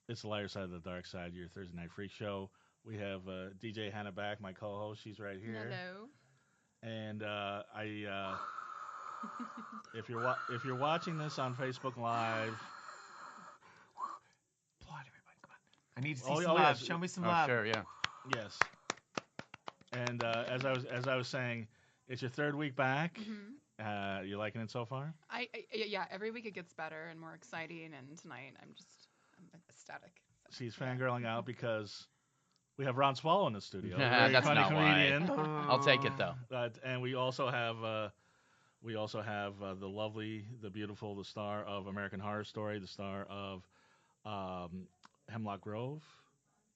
It's the lighter side of the dark side. Your Thursday night freak show. We have DJ Hannah back, my co-host. She's right here. Hello. And if you're watching this on Facebook Live, Applaud everybody. Come on. I need to see Oh, some oh, love. yes. Show me some Oh, love. sure, yeah. yes. And as I was saying, it's your third week back. You liking it so far? Yeah, every week it gets better and more exciting, and tonight I'm ecstatic. So, She's yeah. fangirling out because we have Ron Swallow in the studio. Nah, Very that's funny not why. comedian. I'll take it though. And we also have the lovely, the beautiful, the star of American Horror Story, the star of Hemlock Grove,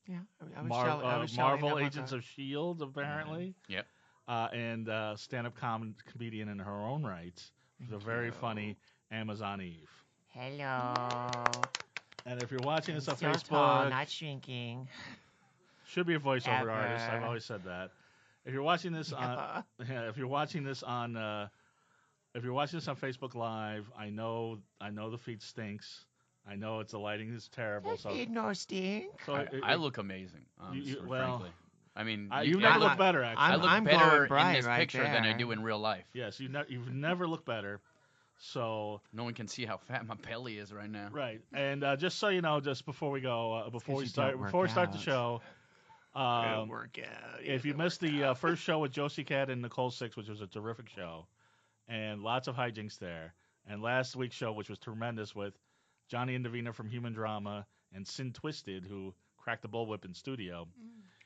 Yeah, I was Marvel shouting Agents of Shield, apparently, Yep. and stand-up comedian in her own right, the very funny Amazon Eve. Hello. And if you're watching this on Still Facebook, tall, not shrinking. should be a voiceover Ever. artist. I've always said that. If you're watching this on, Never. if you're watching this on, if you're watching this on Facebook Live, I know the feed stinks. I know the lighting is terrible. So, no stink. I look amazing, frankly. I mean, you never look better. Actually, I look I'm better glowing in bright this right picture than I there. do in real life. yes, you've never looked better. So No one can see how fat my belly is right now. right, and just so you know, just before we go, before we 'cause you start, don't work before we start the out. show, Work out. if you missed the first show with Josie Cat and Nicole Six, which was a terrific show, and lots of hijinks there, and last week's show, which was tremendous with Johnny and Davina from Human Drama and Sin Twisted, who cracked the bullwhip in studio.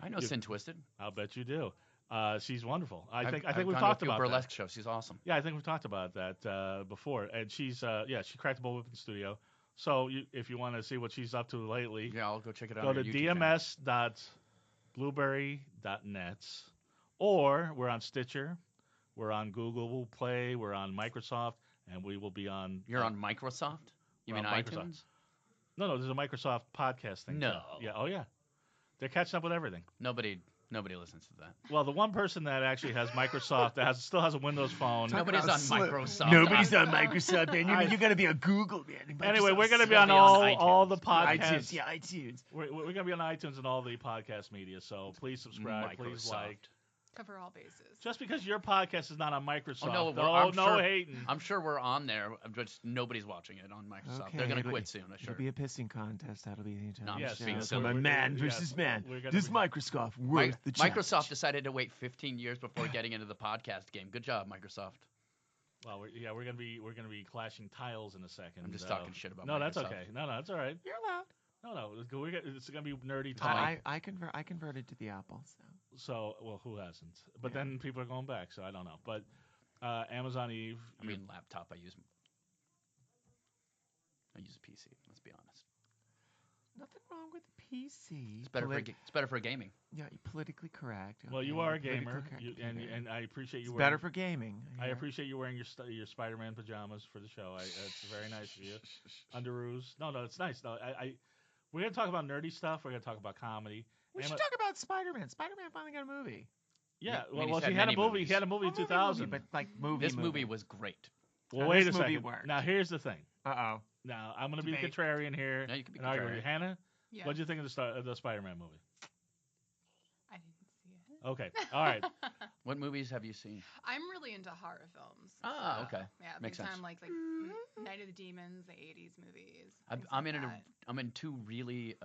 I know Sin Twisted. I'll bet you do. She's wonderful. I think I've we've gone to talked a few about burlesque that. shows. She's awesome. Yeah, I think we've talked about that before. And she's she cracked the bullwhip in the studio. So if you want to see what she's up to lately, Yeah, I'll go check it out. go on to your YouTube channel. dms.blueberry.net, or we're on Stitcher, we're on Google Play, we're on Microsoft, and we will be on. You're on Microsoft? You We're mean on iTunes? Microsoft. No, there's a Microsoft podcast thing. No. Too. Yeah. Oh yeah. They're catching up with everything. Nobody listens to that. Well, the one person that actually has Microsoft still has a Windows phone. Nobody's on Microsoft. Nobody's on Microsoft, man. You're gonna be a Google, man. Anyway, we're going to It's be gonna on be on all iTunes. the podcasts. iTunes. Yeah, iTunes. We're going to be on iTunes and all the podcast media. So please subscribe. Please Microsoft. like. Cover all bases. Just because your podcast is not on Microsoft. Oh, no, no I'm sure, hating. I'm sure we're on there. Just nobody's watching it on Microsoft. Okay, They're going to but quit soon, I'm sure. It'll be a pissing contest. That'll be the entire No, I'm Yes, just being yes, silly. a we're- man yes, versus man. we're gonna Does be- Microsoft worth the challenge? Microsoft decided to wait 15 years before getting into the podcast game. Good job, Microsoft. Well, we're going to be clashing tiles in a second. I'm just talking shit about No, that's Microsoft. okay. No, that's all right. You're allowed. No, it's going to be nerdy talk. I converted to the Apple. So, well, who hasn't? But Yeah. then people are going back, so I don't know. But Amazon Eve. I mean, laptop. I use a PC. Let's be honest. Nothing wrong with PC. It's better for gaming. Yeah, politically correct. Well, you okay, are a politically gamer, correct, and I appreciate you. it's wearing, better for gaming. I appreciate you wearing your Spider-Man pajamas for the show. It's very nice of you. Underoos. No, it's nice. No, we're gonna talk about nerdy stuff. We're gonna talk about comedy. We should talk about Spider-Man. Spider-Man finally got a movie. Yeah, I mean, well, he's he had had a many movie. movies. He had a movie in 2000. but like movie. This movie was great. Well, Now, wait a this movie second. worked. Now, here's the thing. Uh-oh. Now, I'm gonna be the Debate. contrarian here. No, you can be and argue with you. contrarian. Hannah, Yeah. what do you think of the Spider-Man movie? I didn't see it. Okay, all right. What movies have you seen? I'm really into horror films. Ah, okay. Yeah, Makes big sense. time like Night of the Demons, the 80s movies. things I'm like in that. I'm in two really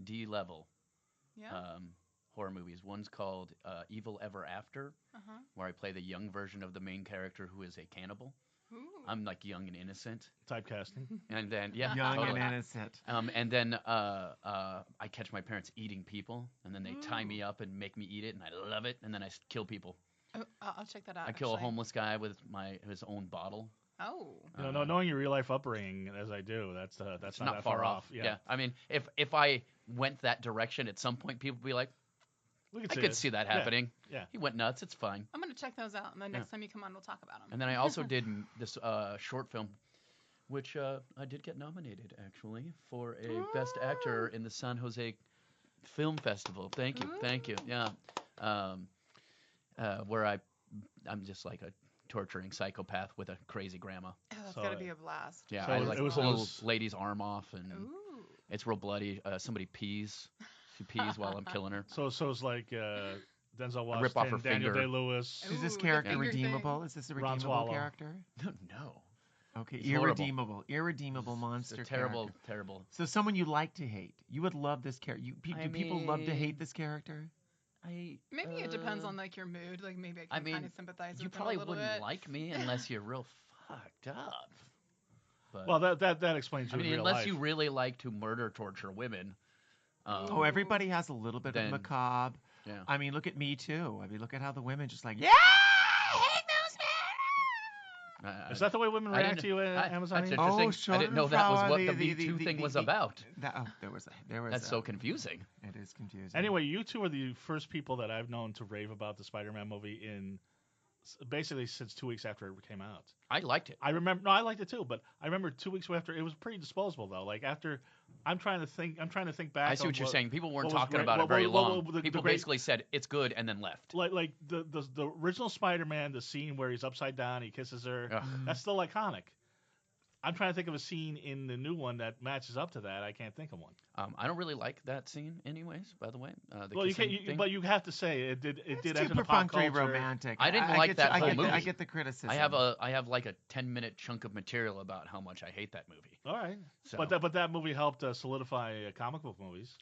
D-level Yeah. horror movies. One's called Evil Ever After, Uh-huh. where I play the young version of the main character who is a cannibal. Ooh. I'm like young and innocent, Typecasting. and then yeah, Young totally. and innocent. And then I catch my parents eating people, and then they tie me up and make me eat it, and I love it. And then I kill people. Oh, I'll check that out. I kill a actually. homeless guy with his own bottle. Oh. Knowing your real life upbringing as I do, that's It's not that far off. Yeah, I mean, if I went that direction at some point, people would be like, we I see could it. see that Yeah, happening. Yeah. He went nuts. It's fine. I'm going to check those out, and the next time you come on, we'll talk about them. And then I also did this short film, which I did get nominated, actually, for a Best Actor in the San Jose Film Festival. Thank you. Yeah. Where I'm just like a torturing psychopath with a crazy grandma. Oh, that's So, got to be a blast. Yeah, So I like it was- pull a lady's arm off, and Ooh. It's real bloody. Somebody pees. She pees while I'm killing her. So it's like Denzel rip off her Washington, Daniel finger. Day-Lewis. Ooh, Is this the character finger thing. redeemable? Is this a Ron redeemable Swallow. character? No. Okay, It's horrible. irredeemable monster It's a terrible, character. terrible. So someone you like to hate. You would love this character. Do people love to mean, hate this character? Maybe it depends on like your mood. Like maybe I can kind of sympathize you with probably him a little wouldn't bit. like me unless you're real fucked up. But, Well, that explains I your mean, real unless life. you really like to murder, torture women. Oh, everybody has a little bit of Then- macabre. Yeah. I mean, look at Me Too. I mean, look at how the women just like, yeah, I hate those men. Is that the way women I react to didn't- you, I- Amazon? that's Oh, interesting. I didn't know that was what Schadenfreude, the Me Too thing was about. There was. That's so confusing. It is confusing. Anyway, you two are the first people that I've known to rave about the Spider-Man movie in basically since 2 weeks after it came out. I liked it. I remember. No, I liked it too, but I remember 2 weeks after it was pretty disposable though. Like after, I'm trying to think back. I see on what you're saying. People weren't what was talking great- about it what- very what- long. the People great- basically said it's good and then left. Like the original Spider-Man, the scene where he's upside down, he kisses her. Ugh. That's still iconic. I'm trying to think of a scene in the new one that matches up to that. I can't think of one. I don't really like that scene, anyways. By the way, the Well, you kissing can't. thing. But you have to say it did. It it's did too enter the pop perfunctory culture. romantic. I didn't I like get that I whole get the- movie. I get the criticism. I have like a 10-minute chunk of material about how much I hate that movie. All right. So, But that movie helped solidify comic book movies.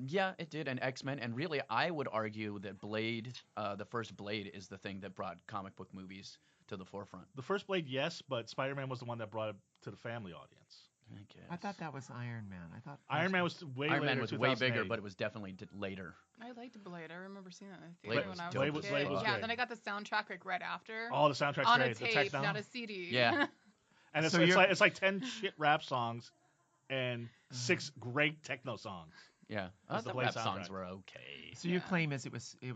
yeah, it did, and X-Men, and really, I would argue that Blade, the first Blade, is the thing that brought comic book movies to the forefront. The first Blade, yes, but Spider-Man was the one that brought it to the family audience. I guess. I thought that was Iron Man. I thought Iron Man was way Iron later. Man was way bigger, 2008. but it was definitely later. I liked Blade. I remember seeing that in the Blade theater was when I was dope a as kid. Blade was yeah, great. then I got the soundtrack like right after. Oh, the soundtrack's on great. a The tape, techno. not a CD. Yeah. And it's, So it's you're- like it's like 10 shit rap songs and 6 great techno songs. Yeah, That's the the Blade rap songs soundtrack. were okay. So your Yeah. claim is it was It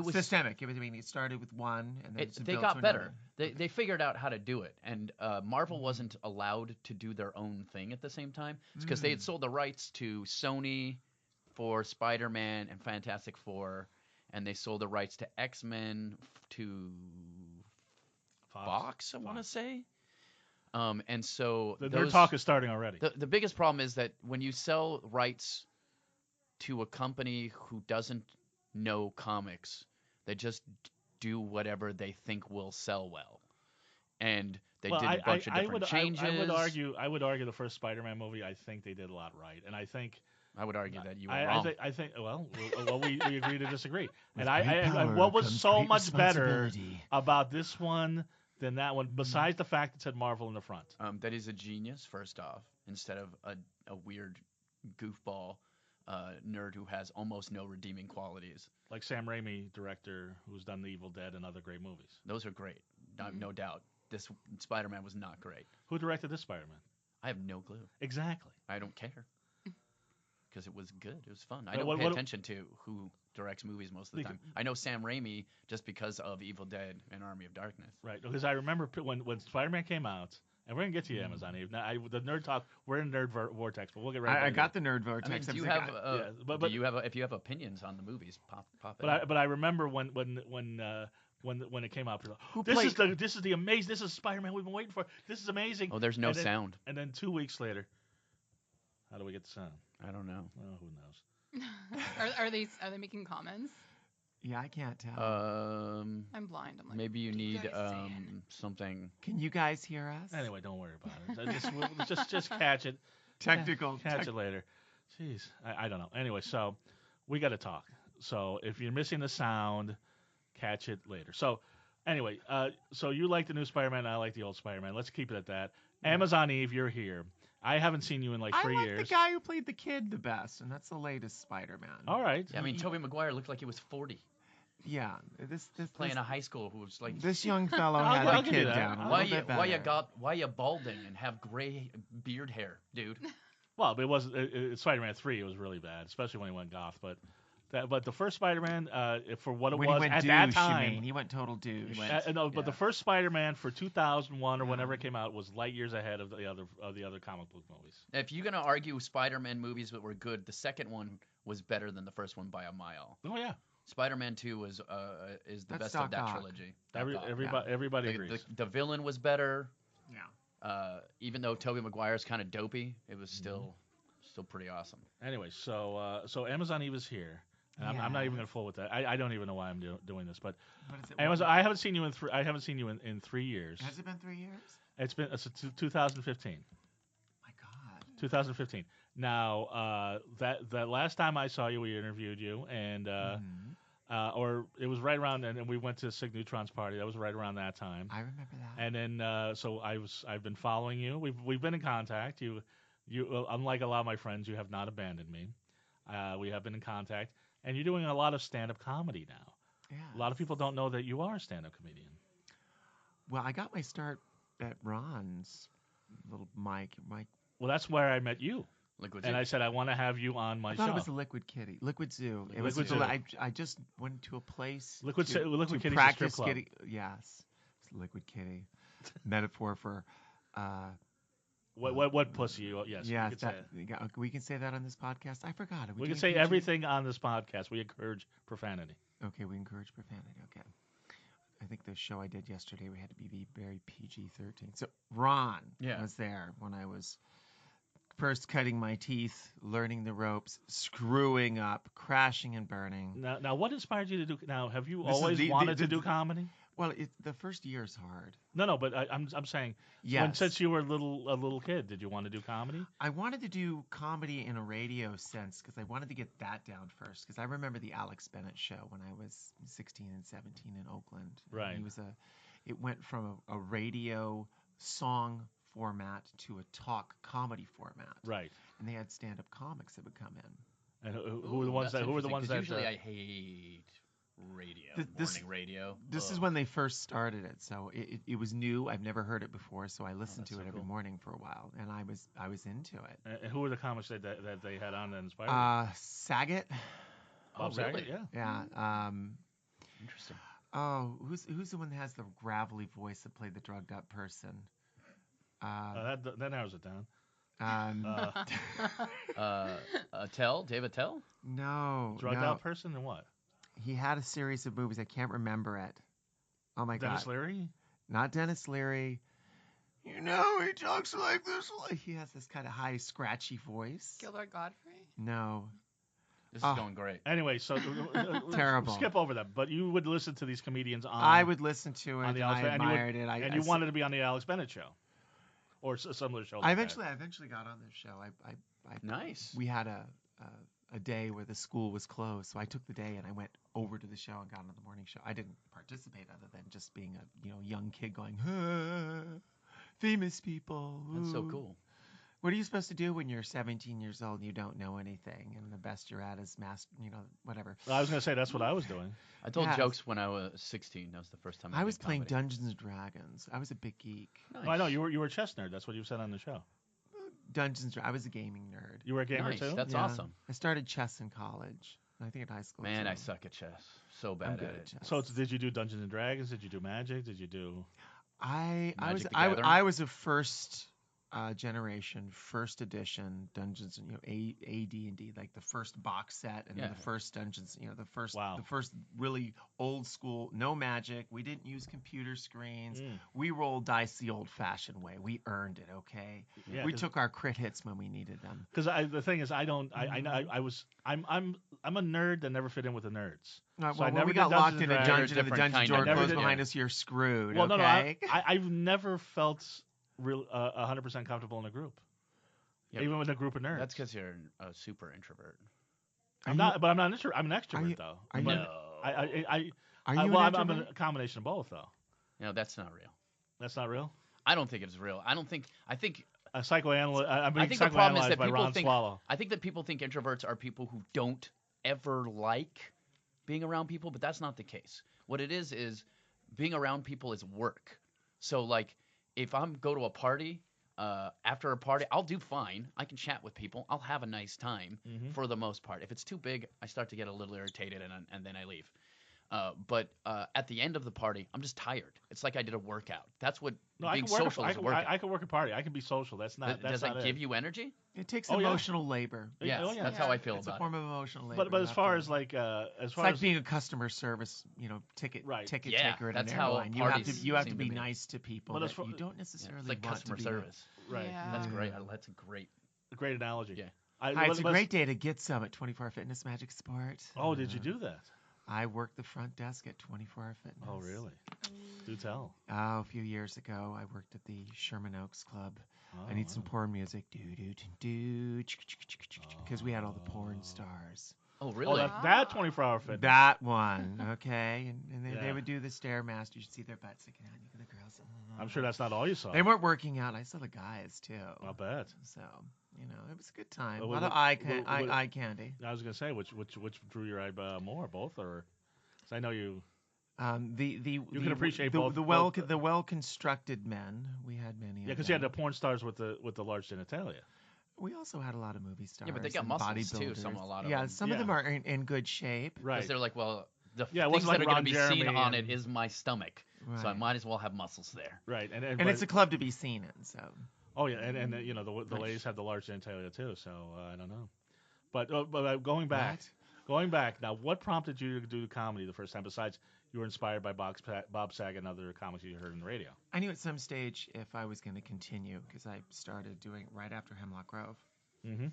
was systemic. It started with one and then it's they built got to better. another. They figured out how to do it, and Marvel wasn't allowed to do their own thing at the same time. It's because they had sold the rights to Sony for Spider-Man and Fantastic Four, and they sold the rights to X-Men to Fox, I want to say. And so Their those, talk is starting already. the biggest problem is that when you sell rights to a company who doesn't know comics, they just do whatever they think will sell well. And they did a bunch of different changes. I would argue the first Spider-Man movie. I think they did a lot right, and I think I would argue that you were wrong. I think well, we agree to disagree. With And great and power what was comes so great much better responsibility. about this one than that one, besides the fact it said Marvel in the front? That he's a genius, first off, instead of a weird goofball nerd who has almost no redeeming qualities. Like Sam Raimi, director who's done The Evil Dead and other great movies. Those are great, no doubt. This Spider-Man was not great. Who directed this Spider-Man? I have no clue. Exactly. I don't care. Because it was good. It was fun. I But don't what- pay what- attention to who directs movies most of the time. I know Sam Raimi just because of Evil Dead and Army of Darkness. Right, because I remember when Spider-Man came out, and we're gonna get to you, Amazon Eve. Now, the nerd talk. We're in nerd vortex, but we'll get right. I got the nerd vortex. I mean, I do you was like, have yeah, but- do you have if you have opinions on the movies, pop it. But I remember when it came out, people, Who this played- is the amazing. This is Spider-Man we've been waiting for. This is amazing. Oh, there's no And then- sound. And then 2 weeks later, how do we get the sound? I don't know. Oh, who knows? are they making comments? yeah, I can't tell. I'm blind. I'm like, Maybe you what are you need guys saying? something. Can you guys hear us? Anyway, don't worry about it. Just catch it. Technical. Catch it later. Jeez, I don't know. Anyway, so we got to talk. So if you're missing the sound, catch it later. So anyway, so you like the new Spider-Man, I like the old Spider-Man. Let's keep it at that. Amazon Eve, you're here. I haven't seen you in like 3 I like years. the guy who played the kid the best, and that's the latest Spider-Man. All right. Yeah, I mean, Tobey Maguire looked like he was 40, Yeah, this playing a high school who was like. this young fellow I'll had give the you kid that. down a Why little you bit better. why you balding and have gray beard hair, dude? Well, but it wasn't. Spider-Man 3. It was really bad, especially when he went goth. But the first Spider-Man, for what it when was he went at douche, that you time. mean. He went total douche. No, but the yeah. first Spider-Man for 2001 or whenever it came out was light years ahead of the other comic book movies. If you're gonna argue Spider-Man movies that were good, the second one was better than the first one by a mile. Oh yeah, Spider-Man 2 is the That's best of Doc that Ock. trilogy. everybody agrees. The villain was better. Yeah. Even though Tobey Maguire's kind of dopey, it was still pretty awesome. Anyway, so Amazon Eve is here, and I'm not even going to fool with that. I don't even know why I'm doing this, but What is it? Amazon. I haven't seen you in 3 years. Has it been 3 years? It's 2015. My God. 2015. Now, that last time I saw you, we interviewed you, and or it was right around, and we went to Sig Neutron's party. That was right around that time. I remember that. And then, so I've been following you. We've been in contact. You, unlike a lot of my friends, you have not abandoned me. We have been in contact, and you're doing a lot of stand-up comedy now. Yeah. A lot of people don't know that you are a stand-up comedian. Well, I got my start at Ron's little mic. Well, that's where I met you. Liquid And Zoo. I said I want to have you on my I thought show. it was the Liquid Kitty. Liquid Zoo. It was. Liquid Zoo. I just went to a place. Liquid to Kitty's a practice strip club. kitty. Yes, it's Liquid Kitty. Metaphor for. What pussy? Yes. Yeah, we can say it. we can say that on this podcast. I forgot. We can say everything on this podcast. We encourage profanity. Okay, we encourage profanity. Okay. I think the show I did yesterday we had to be very PG-13. So Ron was there when I was first cutting my teeth, learning the ropes, screwing up, crashing and burning. Now, what inspired you to do? Now, have you This is always the- wanted the- to do comedy? Well, the first year is hard. No, but I'm saying, Yes. since you were a little kid, did you want to do comedy? I wanted to do comedy in a radio sense because I wanted to get that down first. Because I remember the Alex Bennett show when I was 16 and 17 in Oakland. Right. And it went from a radio song format to a talk comedy format. Right. And they had stand-up comics that would come in. And who were the ones that? Who were the ones that? Usually I hate radio, morning radio. This is when they first started it, so it was new. I've never heard it before, so I listened to it every morning for a while, and I was into it. And who were the comics that they had on that inspired you? Saget. Bob Saget, really? yeah. Yeah. Interesting. Oh, who's the one that has the gravelly voice that played the drugged up person? That narrows it down. David Tell? No. Drugged no. out person and what? He had a series of movies. I can't remember it. Oh my Dennis God. Leary? Not Dennis Leary. You know, he talks like this. He has this kind of high, scratchy voice. Gilbert Godfrey? No. This is going great. Anyway, so Terrible. skip over that. But you would listen to these comedians on. I would listen to it. on the And Alex I Bennett, admired it. and you wanted to be on the Alex Bennett show, or a similar show. I like that. eventually got on the show. I Nice. We had a day where the school was closed, so I took the day and I went over to the show and got on the morning show. I didn't participate other than just being a young kid going, famous people. That's so ooh." cool. What are you supposed to do when you're 17 years old and you don't know anything, and the best you're at is whatever. I was going to say that's what I was doing. I told Yes. jokes when I was 16. That was the first time I did was playing comedy. Dungeons and Dragons. I was a big geek. Nice. Well, I know you were a chess nerd. That's what you said on the show. I was a gaming nerd. You were a gamer Nice. too. That's Yeah. awesome. I started chess in college. I think at high school. Man, too. I suck at chess. So I'm bad good at at it. chess. So did you do Dungeons and Dragons? Did you do Magic? Did you do? Magic the I Gathering? was a first generation, first edition Dungeons and AD&D, like the first box set and then Yeah. the first Dungeons, Wow. the first really old school, no magic. We didn't use computer screens. Mm. We rolled dice the old fashioned way. We earned it, okay? Yeah, We took our crit hits when we needed them. Because the thing is, I'm a nerd that never fit in with the nerds. Well, So I when never we did got Dungeons locked and in a Dragons. dungeon and the Different dungeon kind door of Never closed did- behind us, you're screwed, Well, okay? no, I've never felt 100% comfortable in a group, Yep. even with a group of nerds. That's because you're a super introvert. I'm not an extrovert you- though. are you- But No. Are you well, an I'm introvert? a combination of both though. No, that's not real. That's not real. I don't think it's real. I think A psychoanalyst. I'm being I think the problem is psychoanalyzed that by people Ron think Swallow. I think that people think introverts are people who don't ever like being around people, but that's not the case. What it is being around people is work. So like if I'm go to a party, after a party, I'll do fine. I can chat with people. I'll have a nice time Mhm. for the most part. If it's too big, I start to get a little irritated and then I leave. But at the end of the party, I'm just tired. It's like I did a workout. That's what No, being social is a workout. I can work a party. I can be social. That's not. That's Does not that it. give you energy? It takes Oh, yeah. emotional labor. Yes, Oh, yeah. that's how I feel It's about a form it. of emotional labor. But as far as like it's like being a customer service, ticket Yeah, taker at that's an how airline. parties You have to seem be to be. nice to people But as that far- you don't Yeah, necessarily it's like want customer to be service. right. Yeah. That's great. Yeah. That's a great. Great analogy. Yeah. Hi, it's a great day to get some at 24 Fitness Magic Sport. Oh, did you do that? I worked the front desk at 24 Fitness. Oh, really? Do tell. Oh, a few years ago, I worked at the Sherman Oaks Club. Oh, I need some wow. porn music. Because we had all the porn stars. Oh, Oh, really? that 24-hour fitness. That one, okay. And they Yeah. would do the Stairmaster. You should see their butts sticking out. You the girls. I'm sure that's not all you saw. They weren't working out. I saw the guys, too. I'll bet. So, it was a good time. Well, a lot of eye candy. I was gonna say which drew your eye more, both, or? 'Cause I know you. You can appreciate the, both. The well constructed men. We had many. Yeah, of because you had the them. porn stars with the large genitalia. We also had a lot of movie stars. Yeah, but they got and muscles, too, bodybuilders. a lot of yeah, them. some of them are in good shape. Right. Because they're like, well, the Yeah, it things wasn't that like are going to Ron be seen Jeremy on and- it is my stomach. Right. So I might as well have muscles there. Right, And it's a club to be seen in. So. Oh yeah, and the ladies have the large genitalia too. So I don't know. But going back now, what prompted you to do comedy the first time? Besides, you were inspired by Bob Saget and other comics you heard on the radio. I knew at some stage if I was going to continue because I started doing it right after Hemlock Grove. Mm-hmm.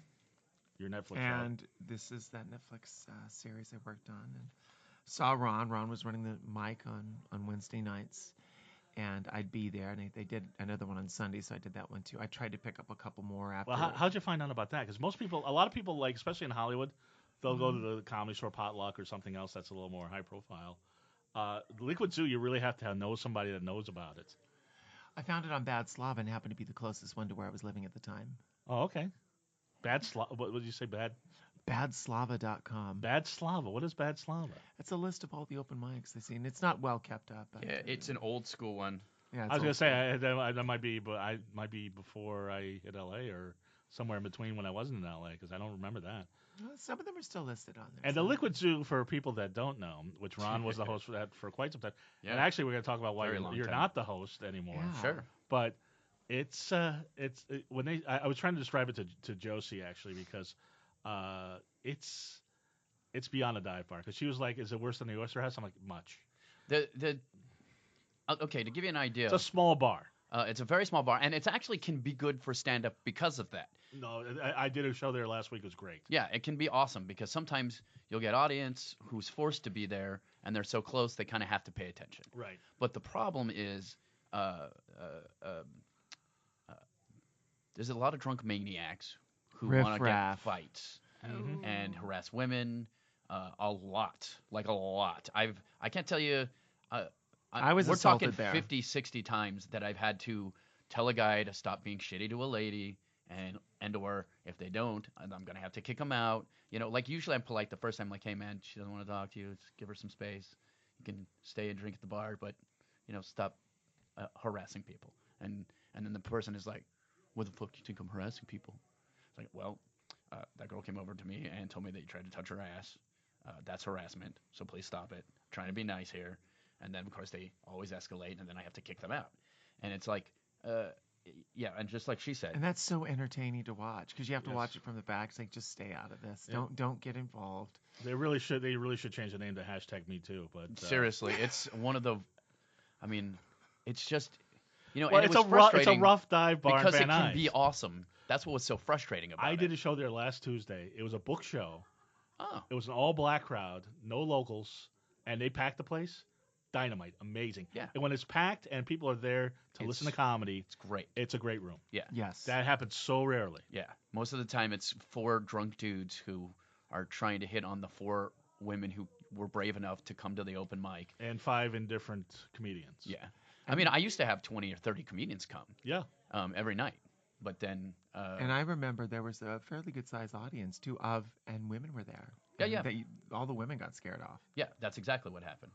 Your Netflix And this is that Netflix series I worked on. And saw Ron. Ron was running the mic on Wednesday nights. And I'd be there. And they did another one on Sunday, so I did that one too. I tried to pick up a couple more after. Well, how'd you find out about that? Because a lot of people, like, especially in Hollywood, they'll go to the comedy store potluck or something else that's a little more high profile. Liquid Zoo, you really have to know somebody that knows about it. I found it on Bad Slava and happened to be the closest one to where I was living at the time. Oh, okay. What did you say? Badslava.com. Bad Slava. What is Bad Slava? It's a list of all the open mics they see, and it's not well kept up. But, Yeah, it's an old school one. Yeah, I was gonna say that might be, but I might be before I hit LA or somewhere in between when I wasn't in LA because I don't remember that. Some of them are still listed on there. And the Liquid Zoo, for people that don't know, which Ron was the host for that for quite some time. Yeah. And actually, we're going to talk about why Very long you're time. not the host anymore. Yeah. Sure. But it's when I was trying to describe it to Josie actually because it's beyond a dive bar because she was like, "Is it worse than the Oyster House?" I'm like, "Much." Okay, to give you an idea, It's a small bar. it's a very small bar, and it actually can be good for stand-up because of that. No, I did a show there last week. It was great. Yeah, it can be awesome because sometimes you'll get audience who's forced to be there, and they're so close they kind of have to pay attention. Right. But the problem is, there's a lot of drunk maniacs who want to get Riff-raff. fights Mhm. and harass women. A lot. I can't tell you. I was We're talking assaulted there. 50, 60 times that I've had to tell a guy to stop being shitty to a lady, and or if they don't, I'm gonna have to kick them out. Like usually I'm polite the first time, like, hey man, she doesn't want to talk to you. Just give her some space. You can stay and drink at the bar, but stop harassing people. And then the person is like, what the fuck do you think I'm harassing people? It's like, well, that girl came over to me and told me that you tried to touch her ass. That's harassment, so please stop it. I'm trying to be nice here. And then, of course, they always escalate, and then I have to kick them out. And it's like, yeah, and just like she said. And that's so entertaining to watch because you have to Yes. watch it from the back. It's like, just stay out of this. Yeah. Don't get involved. They really should change the name to #MeToo. But Seriously, it's one of the. I mean, it's just, well, and it it's was a frustrating rough dive bar because in it Van can be Nuys. awesome. That's what was so frustrating about it. I did a show there last Tuesday. It was a book show. Oh, It was an all-black crowd, no locals, and they packed the place. Dynamite, amazing. Yeah. And when it's packed and people are there to listen to comedy, it's great. it's a great room. Yeah. Yes. That happens so rarely. Yeah. Most of the time, it's 4 drunk dudes who are trying to hit on the 4 women who were brave enough to come to the open mic. And 5 indifferent comedians. Yeah. I mean, I used to have 20 or 30 comedians come Yeah. every night. But then. And I remember there was a fairly good sized audience too and women were there. Yeah, yeah. All the women got scared off. Yeah, that's exactly what happened.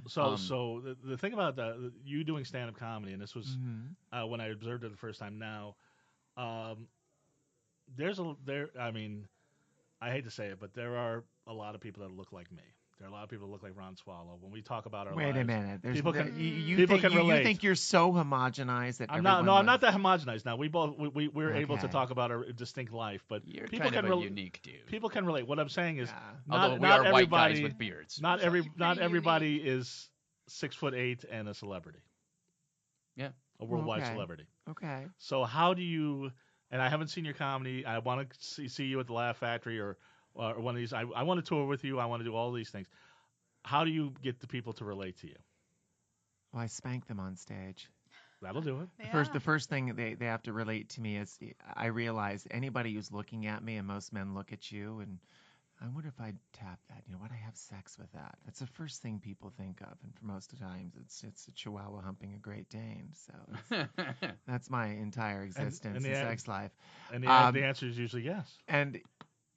So the thing about you doing stand-up comedy, and this was Mm-hmm. when I observed it the first time. Now, I mean, I hate to say it, but there are a lot of people that look like me. There are a lot of people who look like Ron Swallow. When we talk about our Wait lives, a minute. There's people there, can you people think can relate. you think you're so homogenized that I'm everyone not. No, I'm looks- not that homogenized. Now we're able to Okay. talk about our distinct life, but You're people kind can of a unique dude. people can relate. What I'm saying is, Yeah. Although not we not are white everybody guys with beards. not You're pretty not unique. everybody is 6'8" and a celebrity. Yeah. A worldwide Okay. celebrity. Okay. So how do you? And I haven't seen your comedy. I want to see you at the Laugh Factory or one of these. I want to tour with you. I want to do all these things. How do you get the people to relate to you? Well, I spank them on stage. That'll do it. Yeah. The first thing they have to relate to me is I realize anybody who's looking at me, and most men look at you, and I wonder if I'd tap that. You know, would I have sex with that? That's the first thing people think of, and for most of the times, it's a Chihuahua humping a Great Dane. So that's my entire existence, and the the sex life. And the answer is usually yes. And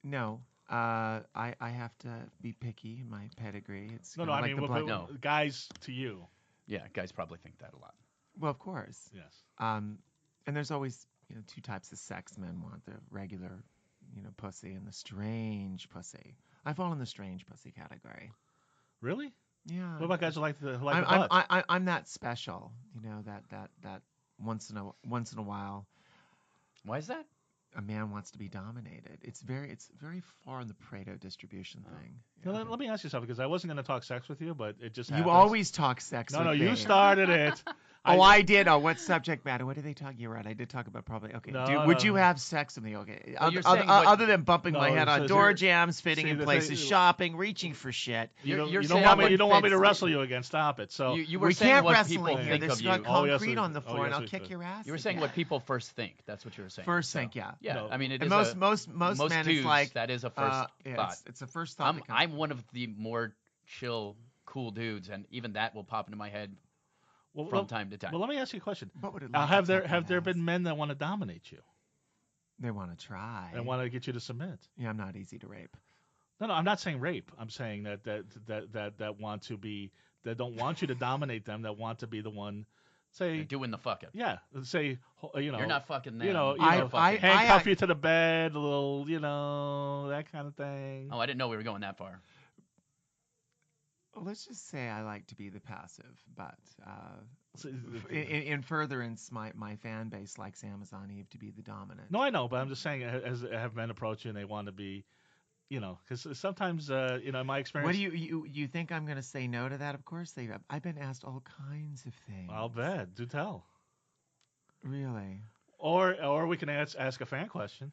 no, I have to be picky in my pedigree. It's No, kinda I like mean, the black. No. guys to you. Yeah, guys probably think that a lot. Well, of course. Yes. And there's always, two types of sex men want: the regular, pussy and the strange pussy. I fall in the strange pussy category. Really? Yeah. What about guys who like the I'm butt? I'm that special, that once in a while Why is that? a man wants to be dominated. It's very far in the Pareto distribution thing. Now, let me ask you something, because I wasn't going to talk sex with you, but it just You happens. always talk sex. No, with no, me. you started it. Oh, I did. Oh, what subject matter? What did they talk? You're right. I did talk about probably. Okay. No, Would no. you have sex with me? Okay. Well, you're saying what- Other than bumping my No, head on so- door so- jams, fitting see, in the places, thing- shopping, reaching for shit. You don't, You're you saying don't want me. what You don't want me to fits- wrestle you again. Stop it. So You were We saying can't what wrestle people in here. think There's of you. got Oh, yes, concrete we- on the oh, floor, and yes, I'll we kick do. your ass. You were saying again. what people first think. That's what you were saying. First So, think, yeah. Yeah, No. I mean, it And is most most men, dudes, it's like that is a first yeah, thought. it's a first thought. that comes- I'm one of the more chill, cool dudes, and even that will pop into my head from time to time. Well, let me ask you a question. What would it like Have to there kick have my there ass? been men that want to dominate you They want to try. and want to get you to submit? Yeah, I'm not easy to rape. No, I'm not saying rape. I'm saying that want to be, that don't want you to dominate them. That want to be the one. They're Say doing the fucking. yeah. Say You're not fucking them. you know, They're fucking. handcuff you to the bed, a little, that kind of thing. Oh, I didn't know we were going that far. Well, let's just say I like to be the passive, but So- in furtherance, my fan base likes Amazon Eve to be the dominant. No, I know, but I'm just saying, have men approach you and they want to be, because sometimes, in my experience. What do you think I'm going to say no to that? Of course they have. I've been asked all kinds of things. I'll bet. Do tell. Really? Or we can ask a fan question.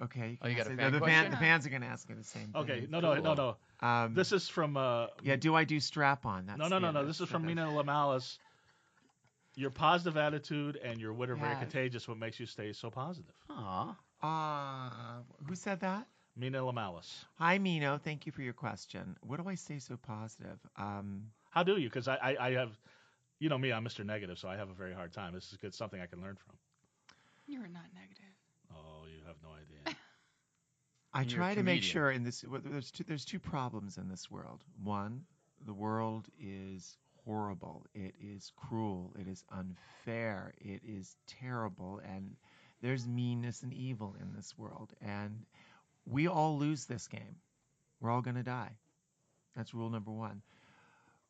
Okay. Oh, you got a say- fan the question? The fans are going to ask me the same thing. Okay. No. This is from. Yeah. Do I do strap on? That's No. This is from Mina Lamalis. Your positive attitude and your wit are very Yes. contagious. What makes you stay so positive? Aw. Who said that? Mina Lamalis. Hi, Mino. Thank you for your question. What do I say so positive? How do you? Because I have, me, I'm Mr. Negative, so I have a very hard time. This is good, something I can learn from. You're not negative. Oh, you have no idea. I You're a try to make comedian. sure in this. There's two problems in this world. One, the world is horrible. It is cruel. It is unfair. It is terrible. And there's meanness and evil in this world. And we all lose this game. We're all going to die. That's rule number one.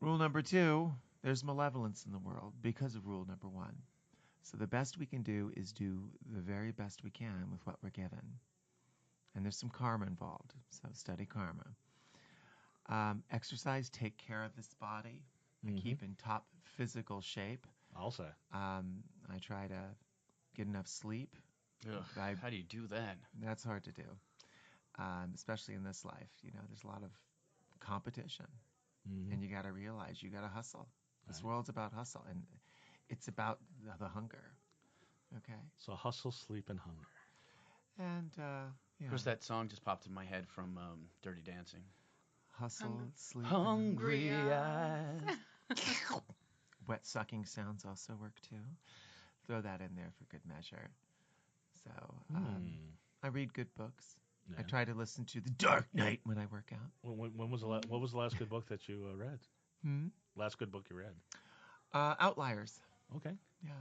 Rule number two, there's malevolence in the world because of rule number one. So the best we can do is do the very best we can with what we're given. And there's some karma involved, so study karma. Exercise, take care of this body, Mhm. keep in top physical shape. I'll say. I try to get enough sleep. How do you do that? That's hard to do, especially in this life. There's a lot of competition, Mhm. and you got to realize you got to hustle. This Right. world's about hustle, and it's about the hunger. Okay, So hustle, sleep, and hunger. and Of course, that song just popped in my head from Dirty Dancing. hustle, Hungry. sleep, and Hungry eyes. wet sucking sounds also work too. Throw that in there for good measure. So I read good books. I Yeah. try to listen to The Dark Knight when I work out. When was what was the last good book that you read? Last good book you read? Outliers. Okay. Yeah,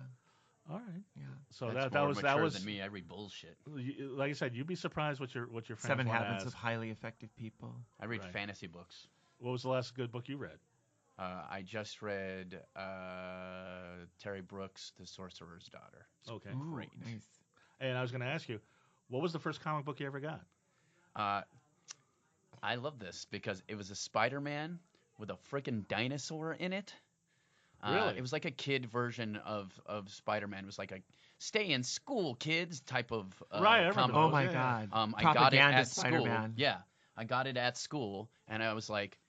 All right. yeah. So That's that more was mature that was than me. I read bullshit. Like I said, you'd be surprised what your fans 7 wanna Habits ask. of Highly Effective People. I read Right. fantasy books. What was the last good book you read? I just read Terry Brooks' The Sorcerer's Daughter. It's Okay. Great. Nice. And I was going to ask you, what was the first comic book you ever got? I love this because it was a Spider-Man with a freaking dinosaur in it. Really? It was like a kid version of Spider-Man. It was like a stay in school kids type of Right, I remember comic. those. Oh my Yeah. God. I got it Propaganda at school. Spider-Man. Yeah, I got it at school, and I was like,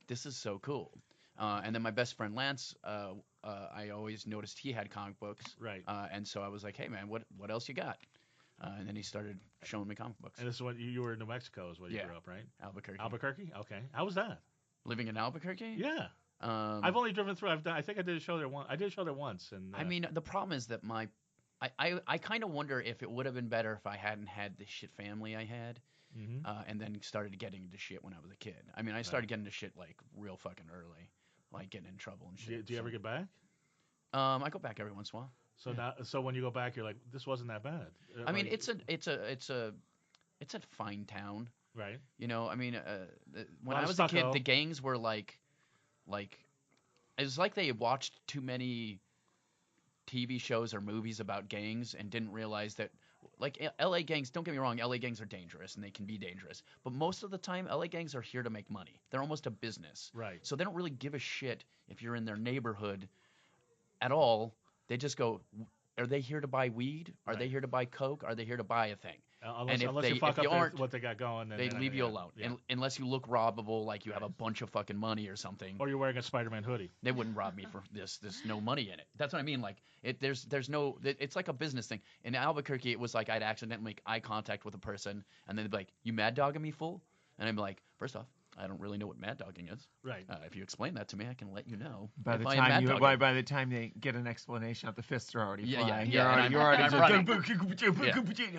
this is so cool. And then my best friend Lance, I always noticed he had comic books. Right. And so I was like, hey man, what else you got? And then he started showing me comic books. And this is when you were in New Mexico is where you grew up, right? Albuquerque. Albuquerque? Okay. How was that? Living in Albuquerque? Yeah. I've only driven through. I think I did a show there once. I did a show there once. And I mean, the problem is that I kind of wonder if it would have been better if I hadn't had the shit family I had, and then started getting into shit when I was a kid. I mean, I started getting into shit like real fucking early, like getting in trouble and shit. do you ever get back? I go back every once in a while. So now, so when you go back, you're like, this wasn't that bad. I mean, it's a fine town. Right. You know, I mean, when Lot I of was a kid, stucco. the gangs were like it was like they watched too many TV shows or movies about gangs and didn't realize that, like, LA gangs, don't get me wrong, LA gangs are dangerous and they can be dangerous. But most of the time, LA gangs are here to make money. They're almost a business. Right. So they don't really give a shit if you're in their neighborhood at all. They just go, are they here to buy weed? Are they here to buy coke? Are they here to buy a thing? Unless, and unless you fuck up aren't, what they got going, then they then- leave you yeah, alone. yeah. Unless you look robbable, like you have a bunch of fucking money or something. Or you're wearing a Spider-Man hoodie. They wouldn't rob me for this. There's no money in it. That's what I mean. Like there's no. It's like a business thing. In Albuquerque, it was like I'd accidentally make eye contact with a person, and then they'd be like, "You mad dogging me, fool?" And I'd be like, first off, I don't really know what mad dogging is. Right. If you explain that to me, I can let you know. By if the I am time mad you dogging. by the time they get an explanation, the fists are already Yeah, flying. yeah, You're already I'm just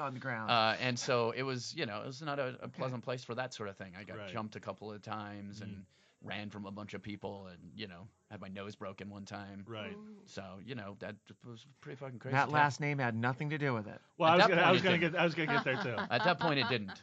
on the ground. And so it was, it was not a pleasant place for that sort of thing. I got Right. jumped a couple of times and ran from a bunch of people and, had my nose broken one time. Right. So, that was pretty fucking crazy. That last name had nothing to do with it. Well, At I that was point, gonna get there too. At that point, it didn't.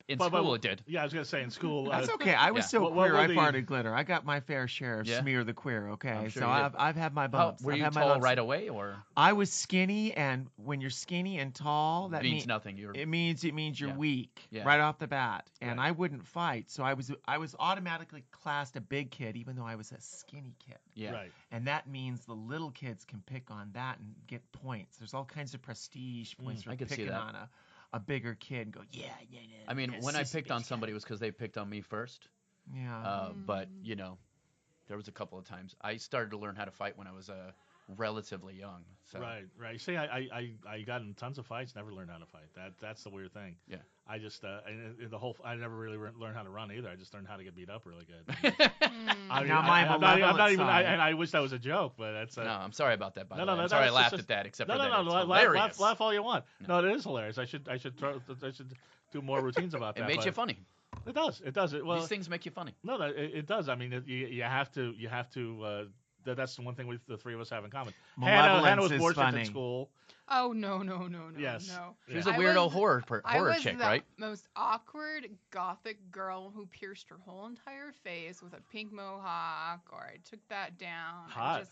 In But- school, it did. Yeah, I was gonna say in school. That's okay. I was yeah. so What queer. were I the- farted glitter. I got my fair share of Yeah. smear the queer. Okay, I'm sure so you did. I've had my How, bumps. were I've you had my tall lumps. right away, or I was skinny, and when you're skinny and tall, that means nothing? You're it means you're Yeah. weak Yeah. right off the bat. And Right. I wouldn't fight, so I was automatically classed a big kid, even though I was a skinny kid. yeah. Right. And that means the little kids can pick on that and get points. There's all kinds of prestige points for I could see picking that. on a bigger kid and go, yeah. I mean, yeah, when I sissy picked on bitch somebody, it was because they picked on me first. guy. Yeah. But there was a couple of times I started to learn how to fight when I was relatively young. So Right. Right. See, I got in tons of fights. Never learned how to fight. That's the weird thing. Yeah. I just I never really learned how to run either. I just learned how to get beat up really good. Now my I'm malevolent not even. side. And I wish that was a joke, but that's. No, I'm sorry about that. By No, the way, no, I'm no, sorry I it's laughed just- at that. Except No, for no, that, no. it's Laugh hilarious. all you want. No, it is hilarious. I should do more routines about that. It made but you funny. It does. It does. Well, These things make you funny. no, it does. I mean, you have to. That's the one thing the three of us have in common. Malevolence Hannah was is more strict funny. at school. Oh no. Yes. No. She was Yeah. a I weirdo was- horror I was chick, the right? most awkward gothic girl who pierced her whole entire face with a pink mohawk, or I took that down. Hot.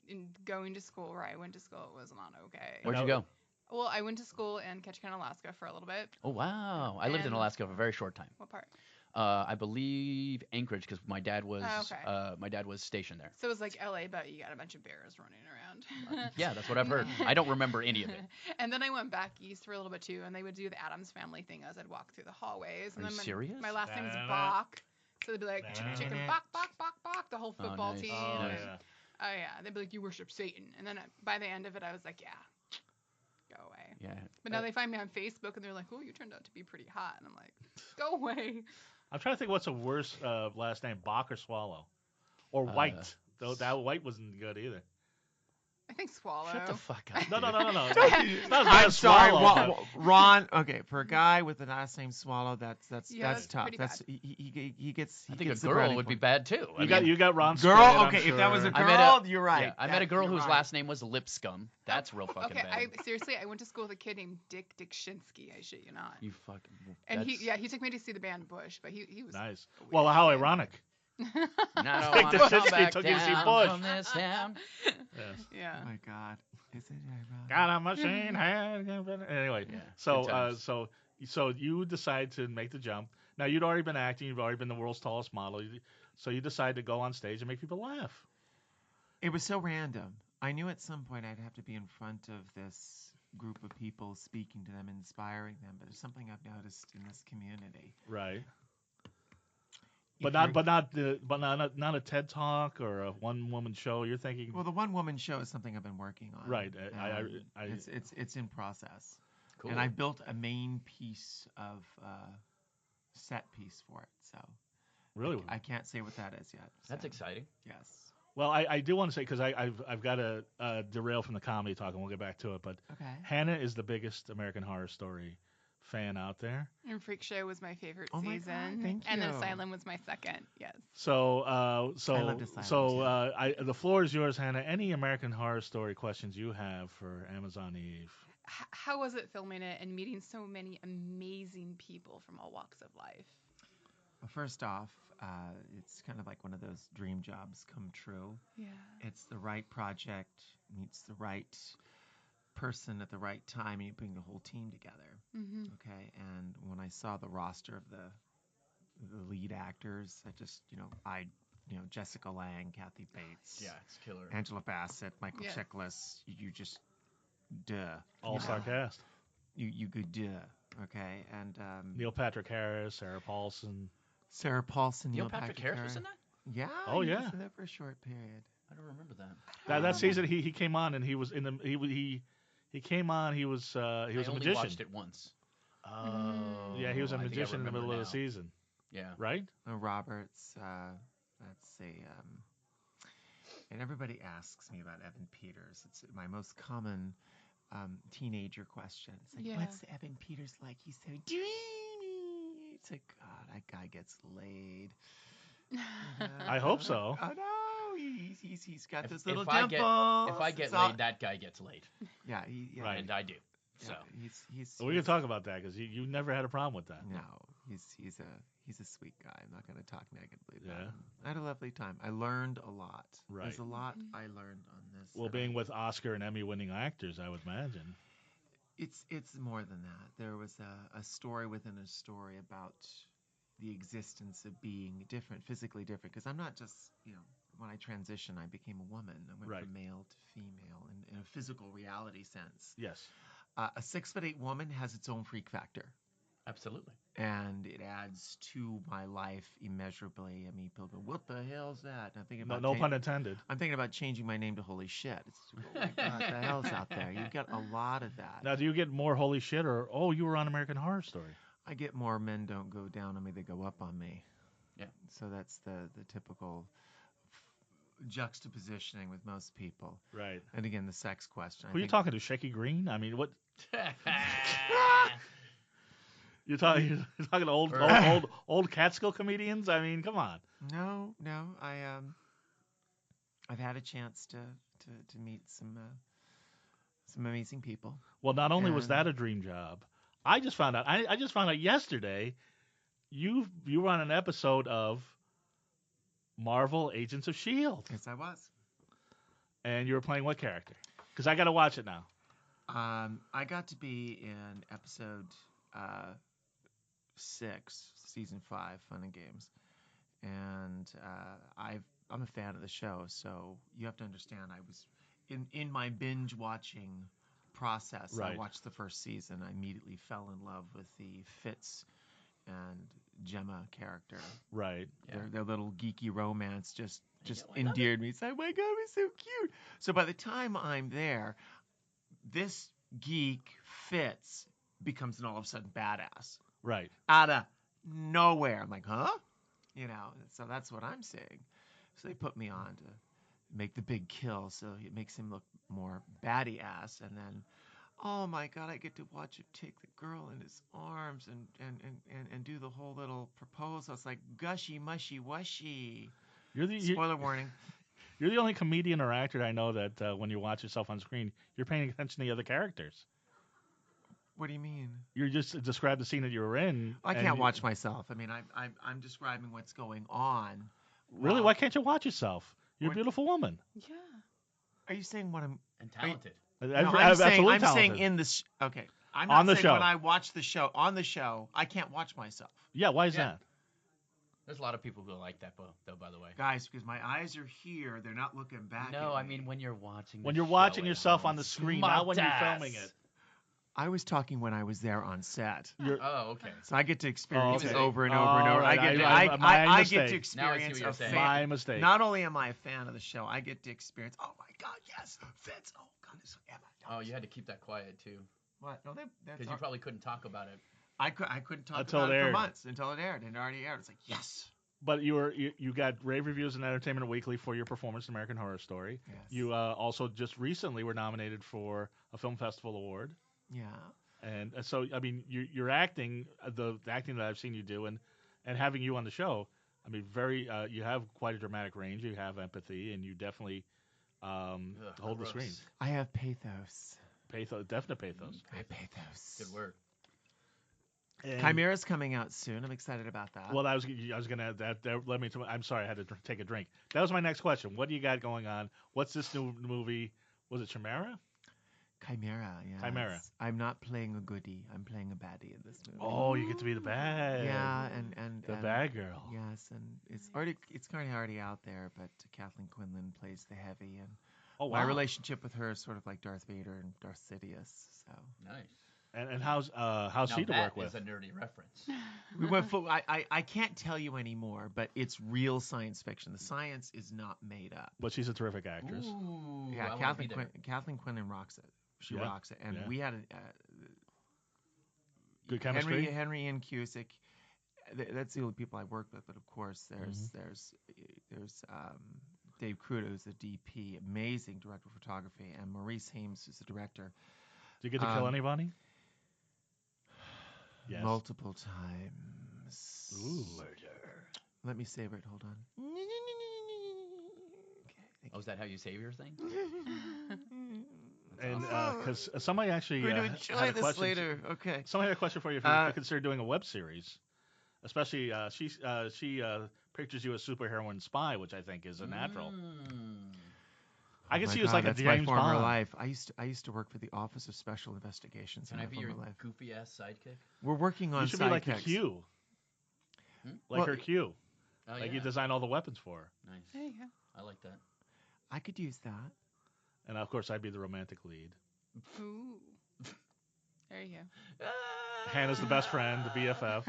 In going to school where I went to school, it was not okay. Where'd you go? Well, I went to school in Ketchikan, Alaska for a little bit. Oh wow! I lived in And- Alaska for a very short time. What part? I believe Anchorage, because my dad was okay. my dad was stationed there. So it was like LA, but you got a bunch of bears running around. Yeah, that's what I've heard. I don't remember any of it. And then I went back east for a little bit too, and they would do the Adams Family thing as I'd walk through the hallways. And Are you then serious? My last name's Bach, so they'd be like chicken, chicken, Bach, Bach, Bach, Bach, the whole football nice. team. Oh and- yeah. Oh yeah, they'd be like, you worship Satan, and then by the end of it, I was like, yeah, go away. Yeah. But now they find me on Facebook, and they're like, oh, you turned out to be pretty hot, and I'm like, go away. I'm trying to think what's a worse last name, Bach or Swallow, or White. Though that White wasn't good either. I think swallow. Shut the fuck up. No. It's not I'm sorry, swallow, Ron. Okay, for a guy with the last name Swallow, that's Yeah, that's tough. pretty That's he gets. I He think a gets the girl brownie would be point. bad too. You got Ron Girl. Spinett, I'm Okay, if that was a sure. I met girl, you're right. Yeah, I met a girl You're whose right. last name was Lipscum. That's real fucking Okay, bad. seriously, I went to school with a kid named Dick Dickshinsky. I shit you not. You fucking. And that's- he took me to see the band Bush, but he was Nice. a weird Well, how kid. ironic. Now I Dick wanna come Dickshinsky back took you to see down Bush. from this town. Yes. Yeah. Oh my God. Is it ironic? Got a machine head. Anyway, Yeah, so good times. so you decide to make the jump. Now you'd already been acting. You've already been the world's tallest model. So you decide to go on stage and make people laugh. It was so random. I knew at some point I'd have to be in front of this group of people, speaking to them, inspiring them. But there's something I've noticed in this community. Right. If But you're- not a TED Talk or a one woman show. You're thinking Well, the one woman show is something I've been working on. Right, It's in process. Cool. And I built a main piece of set piece for it. So really. I can't say what that is yet. That's so, exciting. Yes. Well, I do want to say because I've got to derail from the comedy talk and we'll get back to it. But Okay. Hannah is the biggest American Horror Story fan out there. And Freak Show was my favorite Oh my season. God, thank And then you. Asylum was my second. Yes. So loved Asylum, the floor is yours, Hannah. Any American Horror Story questions you have for Amazon Eve? How was it filming it and meeting so many amazing people from all walks of life? Well, first off, it's kind of like one of those dream jobs come true. Yeah. It's the right project, meets the right person at the right time, and you bring the whole team together. Mm-hmm. Okay, and when I saw the roster of the lead actors, I just, Jessica Lange, Kathy Bates, Yeah, it's killer. Angela Bassett, Michael Yeah. Chiklis, you just, duh. All-star cast. You go, duh. Okay, and Neil Patrick Harris, Sarah Paulson. Sarah Paulson, Neil Patrick Harris was in that? Yeah. Oh, he yeah. was in that for a short period. I don't remember that. That season he came on and he was in the he came on. He was a I only magician. watched it once. Oh. Yeah, he was a I think I magician in the remember middle of now. the season, Yeah. right? Roberts, let's see. And everybody asks me about Evan Peters. It's my most common teenager question. It's like, Yeah. what's Evan Peters like? He's so dreamy. It's like, God, that guy gets laid. I hope so. Oh no, he's got those little If I dimples. get It's all- laid, that guy gets laid, yeah, yeah, Right. and I do. yeah, So he's So we can talk about that because you never had a problem with that. No, he's a sweet guy. I'm not going to talk negatively about Yeah. him. I had a lovely time. I learned a lot. Right. There's a lot I learned on this. Well, and being with Oscar and Emmy-winning actors, I would imagine. it's more than that. There was a story within a story about the existence of being different, physically different. Because I'm not just, when I transitioned, I became a woman. I went Right. from male to female in a physical reality sense. Yes. A 6'8" woman has its own freak factor. absolutely. And it adds to my life immeasurably. I mean, people go, "What the hell's that?" And I'm thinking No, about no pun intended. I'm thinking about changing my name to Holy Shit. It's, oh my God, the hell's out there? You get a lot of that. Now, do you get more holy shit or you were on American Horror Story? I get more men don't go down on me; they go up on me. Yeah. So that's the typical juxtapositioning with most people. Right. And again, the sex question. Who are you talking to? Shaky Green? I mean, what? Ah! You're talking to old Catskill comedians? I mean, come on. No. I've had a chance to meet some amazing people. Well, not only was And- that a dream job, I just found out. I just found out yesterday. You were on an episode of Marvel Agents of S.H.I.E.L.D. Yes, I was. and you were playing what character? Because I got to watch it now. I got to be in episode 6, season 5, Fun and Games, and I'm a fan of the show. So you have to understand, I was in my binge watching process. Right. I watched the first season. I immediately fell in love with the Fitz and Gemma character. Right. Yeah. Their little geeky romance just I love endeared me. It's like, oh my God, we're so cute. So by the time I'm there, this geek Fitz becomes an all of a sudden badass Right. out of nowhere. I'm like, huh? So that's what I'm saying. So they put me on to make the big kill, so it makes him look more baddie ass, and then, oh my God, I get to watch him take the girl in his arms and do the whole little proposal. It's like gushy, mushy, wushy. Spoiler warning. You're the only comedian or actor I know that when you watch yourself on screen, you're paying attention to the other characters. What do you mean? You just described the scene that you were in. I can't watch myself. I mean, I'm describing what's going on. Really? Why can't you watch yourself? You're a beautiful woman. Yeah. Are you saying what I'm... And talented. No, I'm saying in this... Okay. I'm not on the saying show. when I watch the show. On the show, I can't watch myself. Yeah, why is that? There's a lot of people who like that, though, by the way. Guys, because my eyes are here, they're not looking back at No, me. I mean when you're watching When the you're show watching at yourself home. on the screen, Smart not when you're ass. filming it. I was talking when I was there on set. Oh, okay. So I get to experience okay. it over and over and over. Right, I get to mistake. Now I see experience what you're a saying. fan. My mistake. Not only am I a fan of the show, I get to experience, oh my God, yes, Fitz. Oh, God, this Emma. Oh, you had to keep that quiet too, What? No, that's because you probably couldn't talk about it. I couldn't talk Until about it it for aired. months until it aired, and it already aired. It's like, yes. But you got rave reviews in Entertainment Weekly for your performance in American Horror Story. Yes. You also just recently were nominated for a Film Festival Award. Yeah. And so, I mean, you're acting, the acting that I've seen you do, and having you on the show, I mean, you have quite a dramatic range. You have empathy, and you definitely hold the screen. I have pathos. Definite pathos. I have pathos. Good word. And, Chimera's coming out soon. I'm excited about that. Well, I was going to add that led me to. I'm sorry, I had to take a drink. That was my next question. What do you got going on? What's this new movie? Was it Chimera? Chimera, yes. Chimera. I'm not playing a goodie. I'm playing a baddie in this movie. Oh, you get to be the bad. Yeah, and the bad girl. Yes, and it's kind of already out there, but Kathleen Quinlan plays the heavy, and my relationship with her is sort of like Darth Vader and Darth Sidious. So Nice. And how's she to work with? That is a nerdy reference. we went full. I can't tell you anymore, but it's real science fiction. The science is not made up. But she's a terrific actress. Ooh, Yeah, Kathleen Quinlan rocks it. She Yeah. rocks it, and Yeah. we had Good chemistry. Henry and Cusick. That's the only people I work with, but of course there's Dave Crudo, who's the DP, amazing director of photography, and Maurice Hames, who's the director. Do you get to kill anybody? Yes. Multiple times. Ooh. Murder. Let me savor it. Hold on. Oh, is that how you save your thing? And because somebody actually We're going to had enjoy a this question. later. Okay. Somebody had a question for you if you consider doing a web series. Especially, she pictures you as superhero and spy, which I think is a natural. I can see you as like that's a James my former Bond. life. I used to work for the Office of Special Investigations. Can in I my be your former life. goofy ass sidekick? We're working on You should be like a sidekicks. Q. Like Well, her Q. Oh, Like yeah. you design all the weapons for her. Nice. There you go. I like that. I could use that. And of course, I'd be the romantic lead. Ooh. There you go. Hannah's the best friend, the BFF.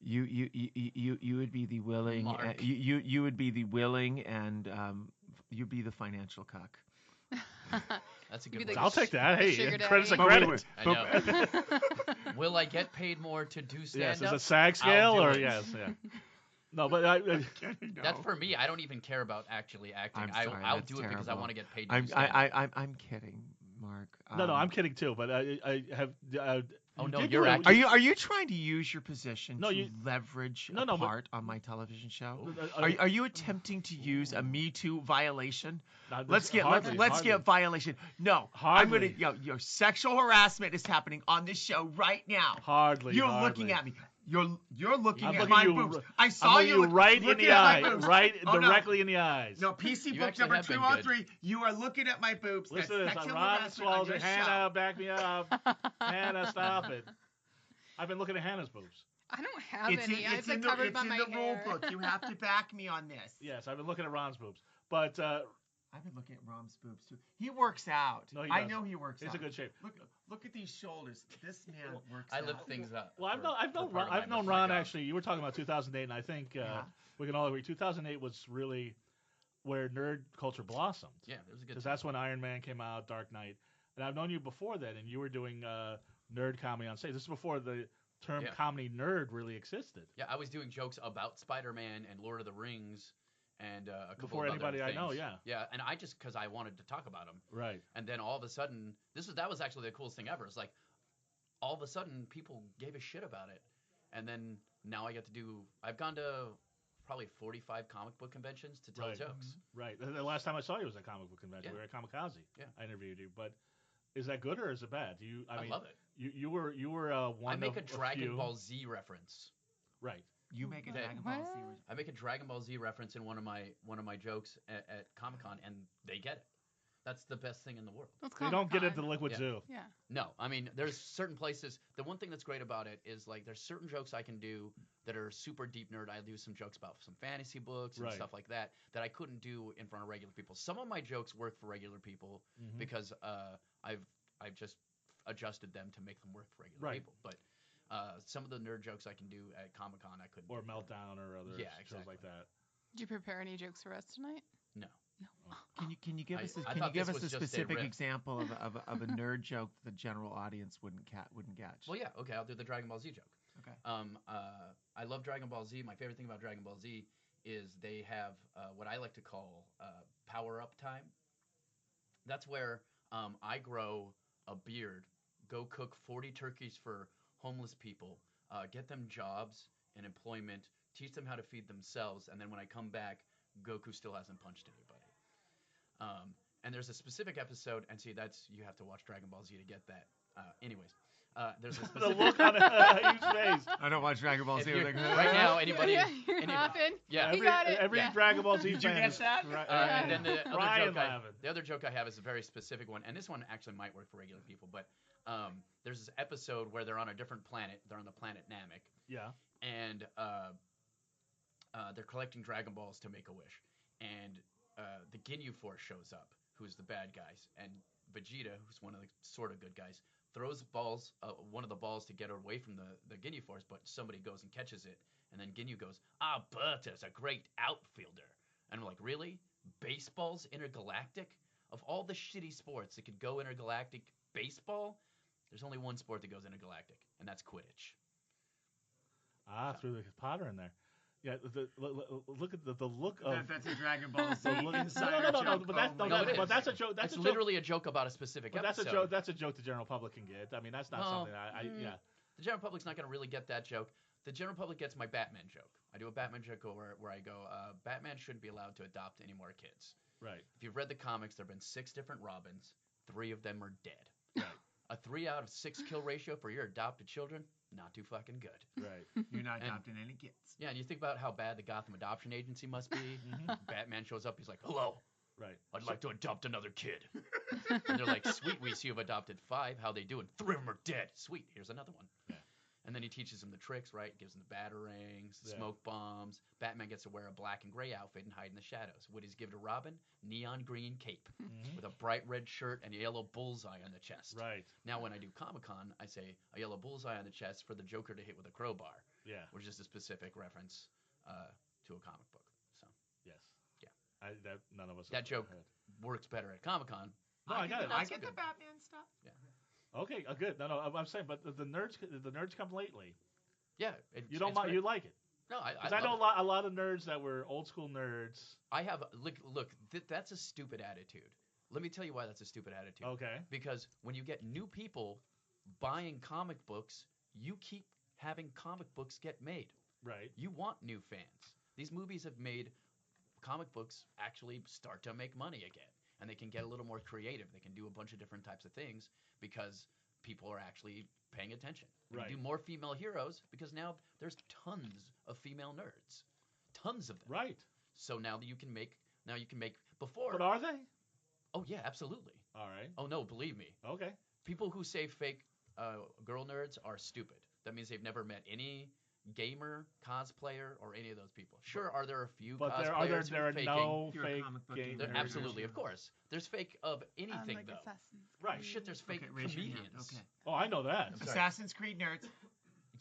You would be the willing. Mark. You would be the willing, and you'd be the financial cuck. That's a Be good like one. I'll take that. Hey, sugar credit's a daddy. credit. I know. Will I get paid more to do stand Yes, up? is it SAG scale do or it. yes, yeah. No, but That's for me. I don't even care about actually acting. I'm sorry, I'll that's do it because I terrible. want to get paid to do stand up. I'm kidding, Mark. no, I'm kidding too. But I have. Oh, no, did you're do it- acting. Are you trying to use your position No, to you- leverage No, a no, but- part on my television show? Uh, Are you attempting to use a Me Too violation? No, this- Let's hardly. get violation. No, Hardly. I'm gonna. Your sexual harassment is happening on this show right now. Hardly. You're hardly. looking at me. You're looking I'm at looking my you boobs. r- I I'm saw looking you right in looking the at eye, my boobs. right Oh, no. directly in the eyes. No, PC You book actually number have been 203. You are looking at my boobs. Listen to That's this. sexual Ron harassment on swallows your it. show. Hannah, back me up. Hannah, stop it. I've been looking at Hannah's boobs. I don't have any. I have them covered by my the rule hair. book. You have to back me on this. Yes, I've been looking at Ron's boobs. But I've been looking at Rom's boobs too. He works out. No, he I does. know he works he's out. in good shape. Look at these shoulders. This man works I out. lift things up. Well, I've known for part of I've known my Ron job. actually. You were talking about 2008, and I think Yeah. we can all agree 2008 was really where nerd culture blossomed. Yeah, it was a good. Because time. that's when Iron Man came out, Dark Knight, and I've known you before that, and you were doing nerd comedy on stage. This is before the term Yeah. comedy nerd really existed. Yeah, I was doing jokes about Spider-Man and Lord of the Rings and a couple Before of anybody other I know, things. yeah. Yeah, and I just because I wanted to talk about them, Right. and then all of a sudden, that was actually the coolest thing ever. It's like all of a sudden people gave a shit about it, and then now I get to do. I've gone to probably 45 comic book conventions to tell Right. jokes. Right. The last time I saw you was at comic book convention. Yeah. We were at Kamikaze. Yeah. I interviewed you, but is that good or is it bad? I mean, love it. You were one I make of a Dragon few. Ball Z reference. Right. You make a That- Dragon Ball Z. What? I make a Dragon Ball Z reference in one of my jokes at Comic Con, and they get it. That's the best thing in the world. Let's They don't get it at the Comic-Con. Liquid Yeah. Zoo. Yeah. No, I mean, there's certain places. The one thing that's great about it is like there's certain jokes I can do that are super deep nerd. I do some jokes about some fantasy books and Right. stuff like that I couldn't do in front of regular people. Some of my jokes work for regular people Mhm. because I've just adjusted them to make them work for regular Right. people. But some of the nerd jokes I can do at Comic Con I couldn't. Or do. Meltdown or other Yeah, shows like exactly. that. Did you prepare any jokes for us tonight? No. Can you give us I a thought this a was just a specific riff. example of a nerd joke the general audience wouldn't catch? Well, yeah. Okay, I'll do the Dragon Ball Z joke. Okay. I love Dragon Ball Z. My favorite thing about Dragon Ball Z is they have what I like to call power up time. That's where I grow a beard, go cook 40 turkeys for homeless people, get them jobs and employment, teach them how to feed themselves, and then when I come back, Goku still hasn't punched anybody. And there's a specific episode, and see, you have to watch Dragon Ball Z to get that. Anyways, there's a The specific. look on his face. I don't watch Dragon Ball If Z. you're- I'm like, right now, anybody, Yeah, you're any- laughing. yeah. He got it. Every Yeah. Dragon Ball Z Did you fan get is that? Right, And then the Ryan laughing. other joke I have is a very specific one, and this one actually might work for regular people. But there's this episode where they're on a different planet. They're on the planet Namek, Yeah. and they're collecting Dragon Balls to make a wish. And the Ginyu Force shows up, who's the bad guys, and Vegeta, who's one of the sort of good guys, throws one of the balls to get away from the Ginyu Force, but somebody goes and catches it, and then Ginyu goes, Berta's a great outfielder. And I'm like, really? Baseball's intergalactic? Of all the shitty sports that could go intergalactic, baseball? There's only one sport that goes intergalactic, and that's Quidditch. Threw the Potter in there. Yeah, look at the look of. that's a Dragon Ball Z the look, insider no, joke. but that's Oh my No, it but is. that's a joke. That's It's a joke. literally a joke about a specific But that's episode. a joke. That's a joke the general public can get. I mean, that's not No. something I yeah. The general public's not going to really get that joke. The general public gets my Batman joke. I do a Batman joke where I go, Batman shouldn't be allowed to adopt any more kids. Right. If you've read the comics, there have been 6 different Robins. 3 of them are dead. Right. A 3 out of 6 kill ratio for your adopted children, not too fucking good. Right. You're not And- adopting any kids. Yeah, and you think about how bad the Gotham Adoption Agency must be. Mhm. Batman shows up, he's like, hello, Right. I'd like to adopt another kid. And they're like, sweet, we see you've adopted 5. How they doing? 3 of them are dead. Sweet, here's another one. Yeah. And then he teaches them the tricks, right? Gives them the batarangs, the Yeah. smoke bombs. Batman gets to wear a black and gray outfit and hide in the shadows. What does he give to Robin? Neon green cape Mhm. with a bright red shirt and a yellow bullseye on the chest. Right. Now, when I do Comic-Con, I say a yellow bullseye on the chest for the Joker to hit with a crowbar, Yeah. which is a specific reference to a comic book. So Yes. Yeah. That none of us. That have joke- heard. works better at Comic-Con. No, I got it. I That's get the good. Batman stuff. Okay, good. No, I'm saying, but the nerds come lately. Yeah, You don't it's mind? great. You like it? No, Because I know a lot of nerds that were old school nerds. I have look. That's a stupid attitude. Let me tell you why that's a stupid attitude. Okay. Because when you get new people buying comic books, you keep having comic books get made. Right. You want new fans. These movies have made comic books actually start to make money again, and they can get a little more creative. They can do a bunch of different types of things because people are actually paying attention. They Right. can do more female heroes because now there's tons of female nerds, tons of them. Right. So now you can make before. But are they? Oh yeah, absolutely. All right. Oh no, believe me. Okay. People who say fake girl nerds are stupid. That means they've never met any gamer, cosplayer, or any of those people. Sure, are there a few But cosplayers there who are faking? no You're a fake comic book game gamer. nerds. Absolutely, of course. There's fake of anything like though. Assassin's Right. Creed. Shit, there's fake Okay, raise your hand. comedians. Okay. Oh, I know that. I'm sorry. Assassin's Creed nerds.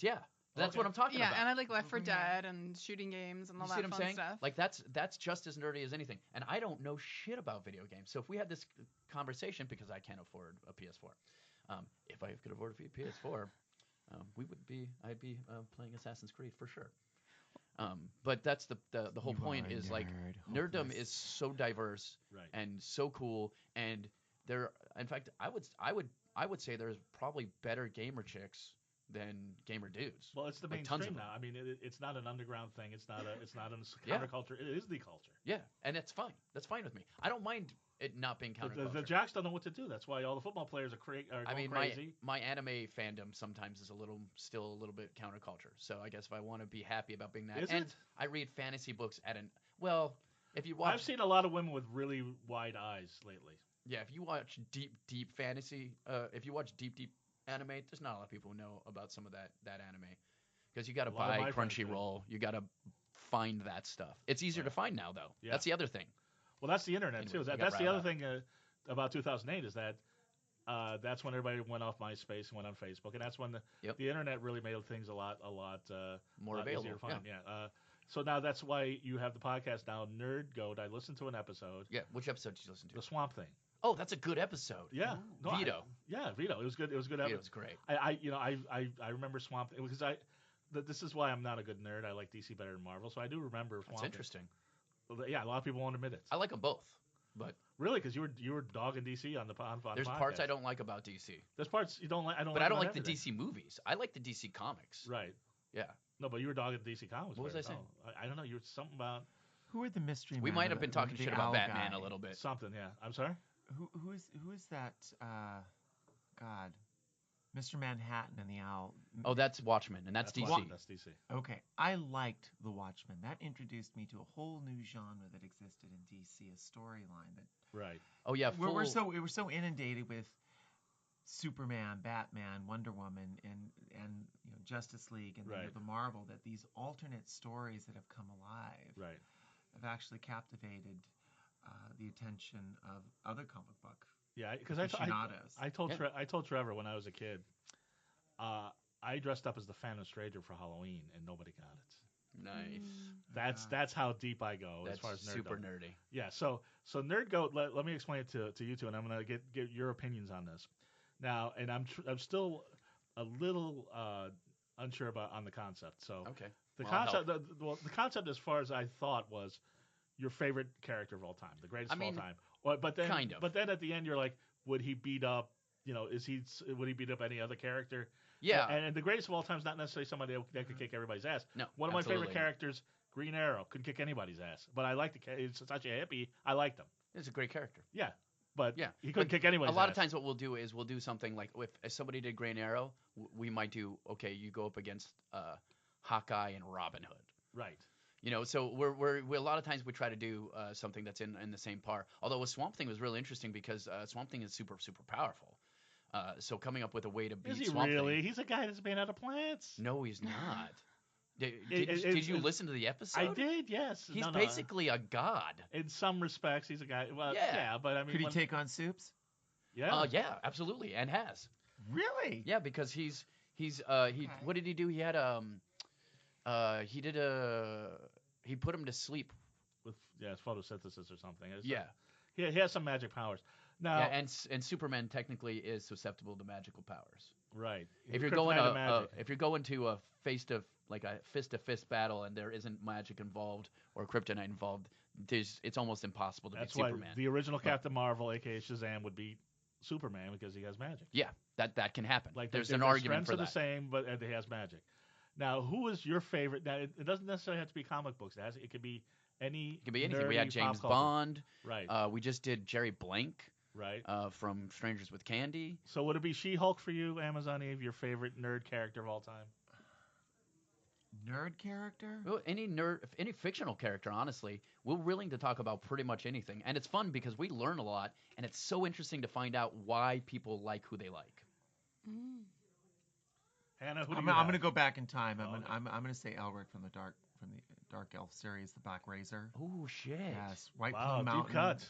Yeah, that's Okay. what I'm talking Yeah, about. and I like Left 4 Okay, yeah. Dead and shooting games and all You see that what I'm fun saying? stuff. Like that's just as nerdy as anything. And I don't know shit about video games. So if we had this conversation, because I can't afford a PS4, if I could afford a PS4, I'd be playing Assassin's Creed for sure. But that's the whole You point are a is like nerd, nerddom hopeless. is so diverse Right. and so cool, and there. In fact, I would say there's probably better gamer chicks than gamer dudes. Well, it's the Like, tons of mainstream them. now. I mean, it's not an underground thing. It's not a Yeah. counterculture. It is the culture. Yeah, and it's fine. That's fine with me. I don't mind it not being counterculture. The jocks don't know what to do. That's why all the football players are I going mean, crazy. my anime fandom sometimes is still a little bit counterculture. So I guess if I want to be happy about being that, Is and it? I read fantasy books at an if you I've watch seen a lot of women with really wide eyes lately. if you watch deep fantasy, if you watch deep anime, there's not a lot of people who know about some of that anime because you got to A lot of buy my friends do. Crunchyroll, you got to find that stuff. It's easier to find now though. Yeah. That's the other thing. Well, that's the internet Anyways, too. we got That's the other riled thing about 2008 is that that's when everybody went off MySpace and went on Facebook, and that's when the internet really made things a lot More lot available. easier to find. Yeah. So now that's why you have the podcast now, NerdGOAT. I listened to an episode. Yeah. Which episode did you listen to? The Swamp Thing. Oh, that's a good episode. Yeah. No, Vito. Vito. It was good. It was a good Vito episode. was great. I remember Swamp Thing because this is why I'm not a good nerd. I like DC better than Marvel, so I do remember Swamp That's Thing. interesting. Yeah, a lot of people won't admit it. I like them both, but Really, because you were dogging DC on the there's podcast. parts I don't like about DC. There's parts you don't like. I don't. But I don't about like the everything. DC movies. I like the DC comics. Right. Yeah. No, but you were dogging DC Comics. What was I better. saying? No, I don't know. You were something about Who are the mystery We men? might have been talking the shit about owl Batman guy? a little bit. something. Yeah. I'm sorry. Who is that? God, Mr. Manhattan and the Owl. Oh, that's Watchmen, and that's DC. That's DC. Okay, I liked The Watchmen. That introduced me to a whole new genre that existed in DC, a storyline that Right. Oh yeah, we're so inundated with Superman, Batman, Wonder Woman, and Justice League, and Right. the Marvel, that these alternate stories that have come alive Right. have actually captivated the attention of other comic book Yeah. Because I aficionados. told Trevor when I was a kid, I dressed up as the Phantom Stranger for Halloween, and nobody got it. nice. That's how deep I go That's as far as nerd. super nerdy. Yeah, so NerdGOAT, let me explain it to you two, and I'm gonna get your opinions on this. Now, and I'm still a little unsure on the concept. So Okay. the Well, I'll concept, the concept as far as I thought was your favorite character of all time, the greatest I mean, of all time. But then kind of. But then at the end, you're like, would he beat up? Would he beat up any other character? Yeah. And the greatest of all time is not necessarily somebody that could kick everybody's ass. No. One of my favorite absolutely not. characters, Green Arrow, couldn't kick anybody's ass. But I liked it's such a hippie. I liked him. It's a great character. Yeah. But Yeah. he couldn't But kick anybody's A lot ass. of times, what we'll do is we'll do something like if somebody did Green Arrow, we might do you go up against Hawkeye and Robin Hood. Right. So we're a lot of times we try to do something that's in the same par. Although with Swamp Thing was really interesting because Swamp Thing is super powerful. So coming up with a way to beat Is he Swamp really? Thing. He's a guy that's made out of plants. No, he's not. Did It- you it- listen to the episode? I did, yes. He's No. basically a god. In some respects, he's a guy. Well, Yeah. yeah, but I mean, Could he take on Soups? Yeah. Yeah, absolutely, and has. Really? Yeah, because he's what did he do? He had he put him to sleep. With it's photosynthesis or something. Yeah. He has some magic powers. Now, Yeah, and Superman technically is susceptible to magical powers. right. If you're going to a fist to fist battle and there isn't magic involved or kryptonite involved, it's almost impossible to That's beat why Superman. the original Captain Marvel, aka Shazam, would beat Superman because he has magic. Yeah, that can happen. Like There's their an argument strengths for are that. the same, but he has magic. Now, who is your favorite? Now, it doesn't necessarily have to be comic books. It could be any. It can be anything. We nerdy had James pop culture. Bond. Right. We just did Jerry Blank Right. from Strangers with Candy. So would it be She-Hulk for you, Amazon Eve, your favorite nerd character of all time? Nerd character? Well, any fictional character, honestly, we're willing to talk about pretty much anything, and it's fun because we learn a lot, and it's so interesting to find out why people like who they like. Hannah, who do I'm you have? going to go back in time. Oh, okay. I'm going to say Elric from the Dark Elf series, the Black Razor. Oh shit! Yes, White Wow, Plume deep Mountain. cut.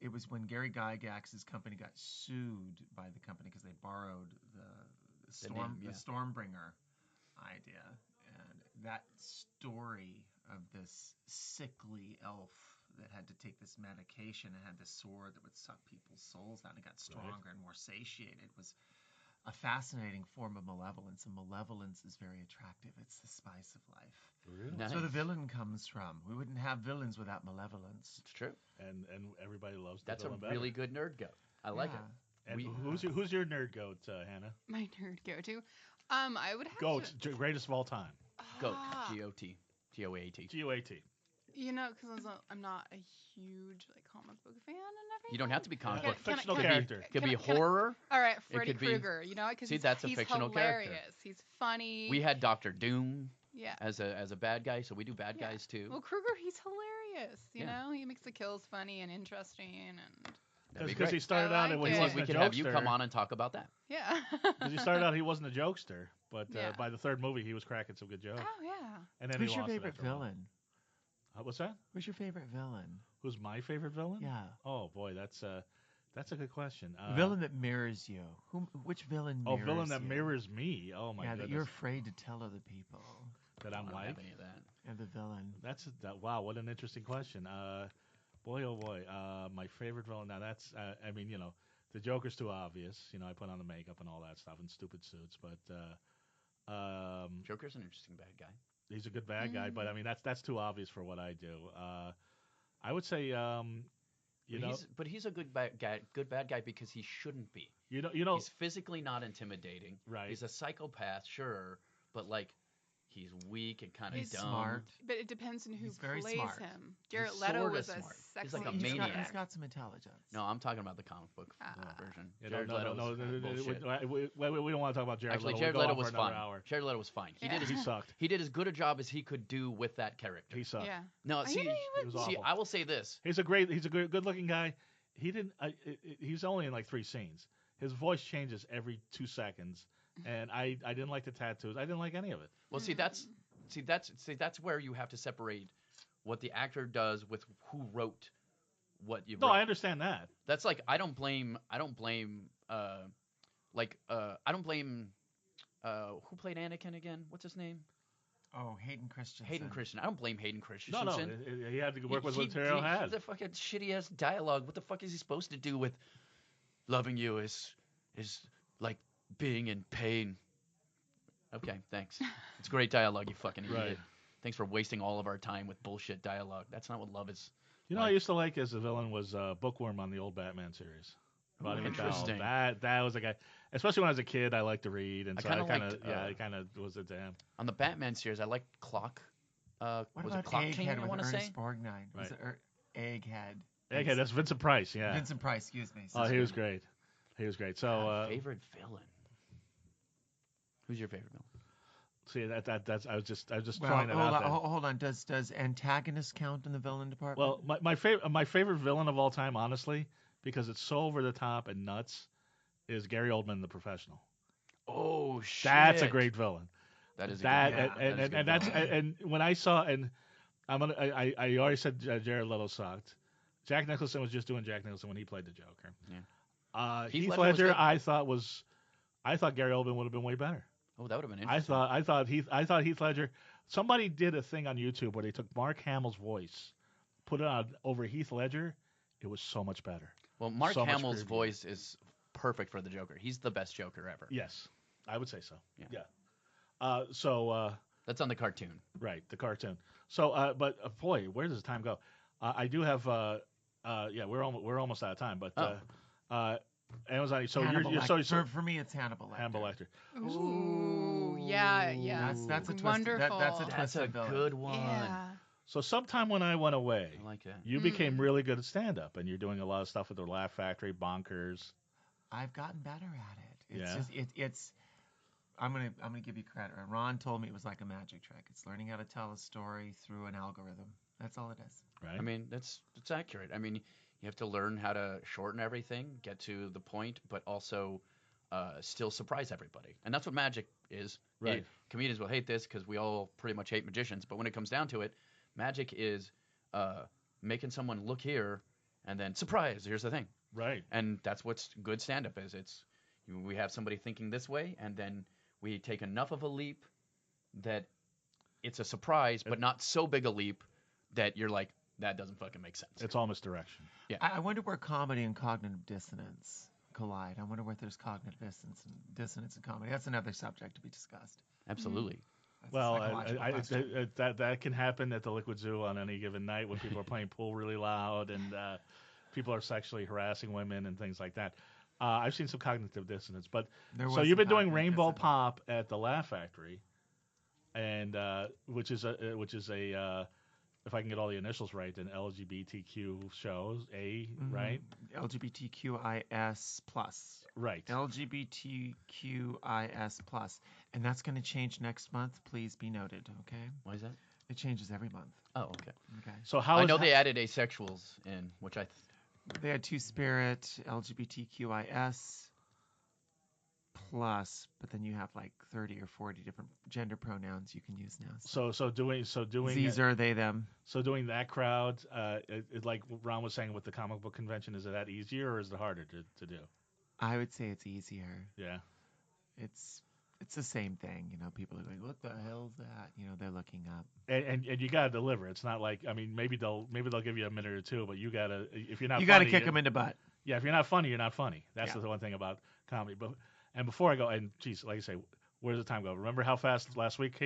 It was when Gary Gygax's company got sued by the company because they borrowed the name, Stormbringer idea, and that story of this sickly elf that had to take this medication and had this sword that would suck people's souls out and got stronger and more satiated was a fascinating form of malevolence, and malevolence is very attractive. It's the spice of life. Really? Nice. That's where the villain comes from. We wouldn't have villains without malevolence. It's true. And everybody loves the That's a villain better. really good nerd goat. I like it. And We- who's your nerd goat, Hannah? My nerd go-to. I would have Goat, to. greatest of all time. Goat. Ah, G-O-T. G-O-A-T. GOAT. You know, because I'm not a huge comic book fan and everything. You don't have to be comic Yeah, book. fictional can I- character. It could be Can I- horror. All right, Freddy could be- Krueger. You know, because See, that's a he's fictional hilarious. character. He's funny. We had Doctor Doom yeah. as a bad guy, so we do bad Yeah. guys too. Well, Krueger, he's hilarious. You Yeah. know, he makes the kills funny and interesting, and That'd be Because he great. started I out like when it. he Yeah. wasn't We a could have you jokester. come on and talk about that. yeah. Because he started out, he wasn't a jokester, but Yeah. by the third movie, he was cracking some good jokes. Oh yeah. And then Who's he your lost it favorite after a while. villain? What's that? Who's your favorite villain? Who's my favorite villain? Yeah. Oh boy, that's a good question. Villain that mirrors you. Which villain Oh, mirrors villain that you? mirrors me. Oh my Yeah, goodness. that you're afraid to tell other people. That I I'm don't like. have any of that. And the villain. Wow, what an interesting question. Boy, oh boy, my favorite villain. Now that's, I mean, the Joker's too obvious. I put on the makeup and all that stuff and stupid suits, but Joker's an interesting bad guy. he's a good bad guy. But I mean, that's too obvious for what I do. I would say, He's a good bad guy because he shouldn't be. He's He's physically not intimidating. Right. He's a psychopath, sure, but like he's weak and kind of He's dumb. smart. But it depends on who He's very plays smart. him. Jared He's Leto sorta was a smart. sexy. He's like a He's got, maniac. he's got some intelligence. No, I'm talking about the comic book version. Jared no, Leto's bullshit. we don't want to talk about Jared Actually, Leto. Jared We'll go Leto on for was another fine. hour. Jared Leto was fine. Yeah. He sucked. He did as good a job as he could do with that character. He sucked. Yeah. No, Oh, see, you know, He was awful. I will say this. He's a good-looking guy. He didn't. He's only in like 3 scenes. His voice changes every 2 seconds, and I didn't like the tattoos. I didn't like any of it. Well, that's where you have to separate what the actor does with who wrote what you. No, wrote. I understand that. That's like I don't blame who played Anakin again? What's his name? Oh, Hayden Christensen. Hayden Christensen. I don't blame Hayden Christensen. No, he had to work with what material had. The fucking shitty ass dialogue. What the fuck is he supposed to do with loving you is like being in pain? Okay, thanks. It's great dialogue, you fucking idiot. Right. Thanks for wasting all of our time with bullshit dialogue. That's not what love is. I used to like as a villain was Bookworm on the old Batman series. Roddy McDowall. Interesting. That was a guy. Especially when I was a kid, I liked to read, and I so kinda I liked, kind of was into him. On the Batman series, I liked Clock. What Was about it Clock King? Egghead I with want to say. Ernest Borgnine? Right. Was it Egghead? Okay, that's Vincent Price. Yeah. Vincent Price, excuse me. Oh, he was great. He was great. So Favorite villain. Who's your favorite villain? see that's I was just Well, throwing that out there. hold on. Does antagonist count in the villain department? Well, my favorite villain of all time, honestly, because it's so over the top and nuts, is Gary Oldman in The Professional. Oh shit! That's a great villain. That is a That good villain. That is a good and that's villain. and when I saw I already said Jared Leto sucked. Jack Nicholson was just doing Jack Nicholson when he played the Joker. Yeah. Heath Ledger was Ledger, good. I thought Gary Oldman would have been way better. Oh, that would have been interesting. I thought Heath Ledger. Somebody did a thing on YouTube where they took Mark Hamill's voice, put it on over Heath Ledger. It was so much better. Well, Mark so much Hamill's creepier. voice is perfect for the Joker. He's the best Joker ever. Yes, I would say so. Yeah. So That's on the cartoon. right, the cartoon. So, but boy, where does the time go? I do have. We're almost out of time, but Amazon. So Hannibal you're Lecter. For me, it's Hannibal Lecter. Hannibal Lecter. Ooh, yeah. That's a twist. Wonderful. That's a That's twisted a villain. good one. Yeah. So sometime when I went away, I like that. you became really good at stand-up, and you're doing a lot of stuff with the Laugh Factory, Bonkers. I've gotten better at it. It's Yeah. just it's. I'm gonna give you credit. Ron told me it was like a magic trick. It's learning how to tell a story through an algorithm. That's all it is. Right. I mean, it's accurate. I mean, you have to learn how to shorten everything, get to the point, but also still surprise everybody. And that's what magic is. Right. Comedians will hate this because we all pretty much hate magicians. But when it comes down to it, magic is making someone look here and then surprise. Here's the thing. Right. And that's what's good stand-up is. We have somebody thinking this way, and then we take enough of a leap that it's a surprise, but not so big a leap that you're like, that doesn't fucking make sense. It's all misdirection. I wonder where comedy and cognitive dissonance collide. I wonder where there's cognitive dissonance in comedy. That's another subject to be discussed. Absolutely. That's a Well, psychological question. that can happen at the Liquid Zoo on any given night when people are playing pool really loud and people are sexually harassing women and things like that. I've seen some cognitive dissonance, but so you've been doing Rainbow Pop at the Laugh Factory, and which is a if I can get all the initials right, an LGBTQ show, right? LGBTQIS plus. Right. LGBTQIS plus, and that's going to change next month. Please be noted. Okay. Why is that? It changes every month. Oh, okay. Okay. So I know they added asexuals in, which they had Two-Spirit, LGBTQIS plus, but then you have like 30 or 40 different gender pronouns you can use now. So doing these are they them. So doing that crowd, like Ron was saying with the comic book convention, is it that easier or is it harder to do? I would say it's easier. Yeah. It's the same thing, you know. People are like, "What the hell's that?" You know, they're looking up. And you gotta deliver. It's not like, I mean, maybe they'll give you a minute or two, but you gotta, if you're not, you gotta kick them in the butt. Yeah, if you're not funny, you're not funny. That's the one thing about comedy. But before I go, and geez, like I say, where does the time go? Remember how fast last week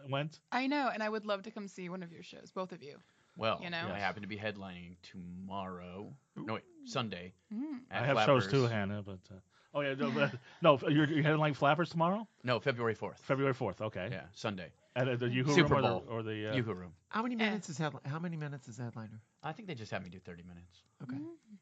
went? I know, and I would love to come see one of your shows, both of you. Well, you know? I happen to be headlining tomorrow. Ooh. No, wait, Sunday. I have shows too, Hannah, but oh yeah, no, you're headlining Flappers tomorrow? No, February 4th. February 4th, okay. Yeah, Sunday. At the Yoo-Hoo Super Room Bowl or the Yoo-Hoo Room. How many minutes is headliner? I think they just have me do 30 minutes. Okay.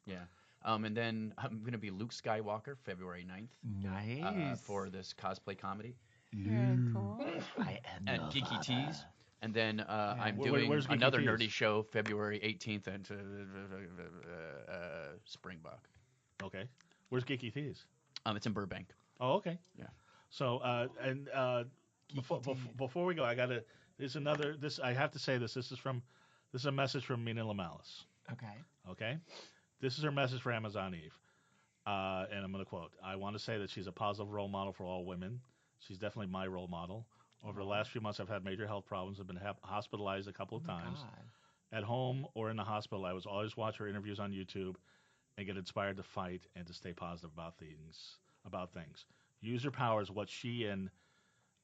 Yeah. And then I'm going to be Luke Skywalker February 9th. Nice. For this cosplay comedy. Very cool. I am and Geeky Tees. And then I'm Where's doing Geeky another Tees? nerdy show February 18th at Springbok. Okay. Where's Geeky Tees? It's in Burbank. Oh, okay. Yeah. So before we go, I gotta. I have to say this. This is a message from Mina Lamalis. Okay. Okay. This is her message for Amazon Eve, and I'm gonna quote. I want to say that she's a positive role model for all women. She's definitely my role model. Over the last few months, I've had major health problems. I've been hospitalized a couple of times. At home or in the hospital, I was always watch her interviews on YouTube and get inspired to fight and to stay positive about things. Use your power is what she and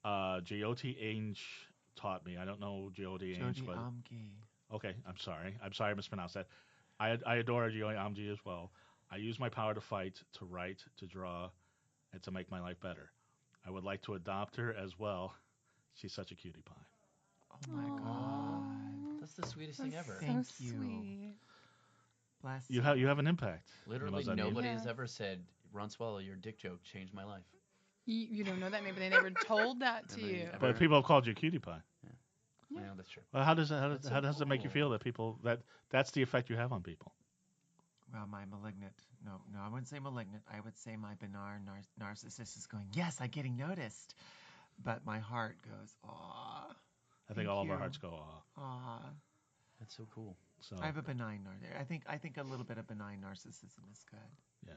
J.O.T. Ainge taught me. I don't know J.O.T. Ainge, but okay, I'm sorry. I mispronounced that. I adore J.O.T. Amgi as well. I use my power to fight, to write, to draw, and to make my life better. I would like to adopt her as well. She's such a cutie pie. Oh my God. That's the sweetest thing ever. Thank so you. Sweet. Bless You have an impact. Literally nobody has ever said, Ron Swallow, your dick joke changed my life. You don't know that? Maybe they never told that to you. But people have called you cutie pie. Yeah, that's true. Well, how does it make you feel that that's the effect you have on people? Well, my malignant. No, I wouldn't say malignant. I would say my benign narcissist is going, yes, I'm getting noticed. But my heart goes, aw. I think all of our hearts go, aw. Aw. That's so cool. So I have a benign narcissist. I think a little bit of benign narcissism is good. Yeah.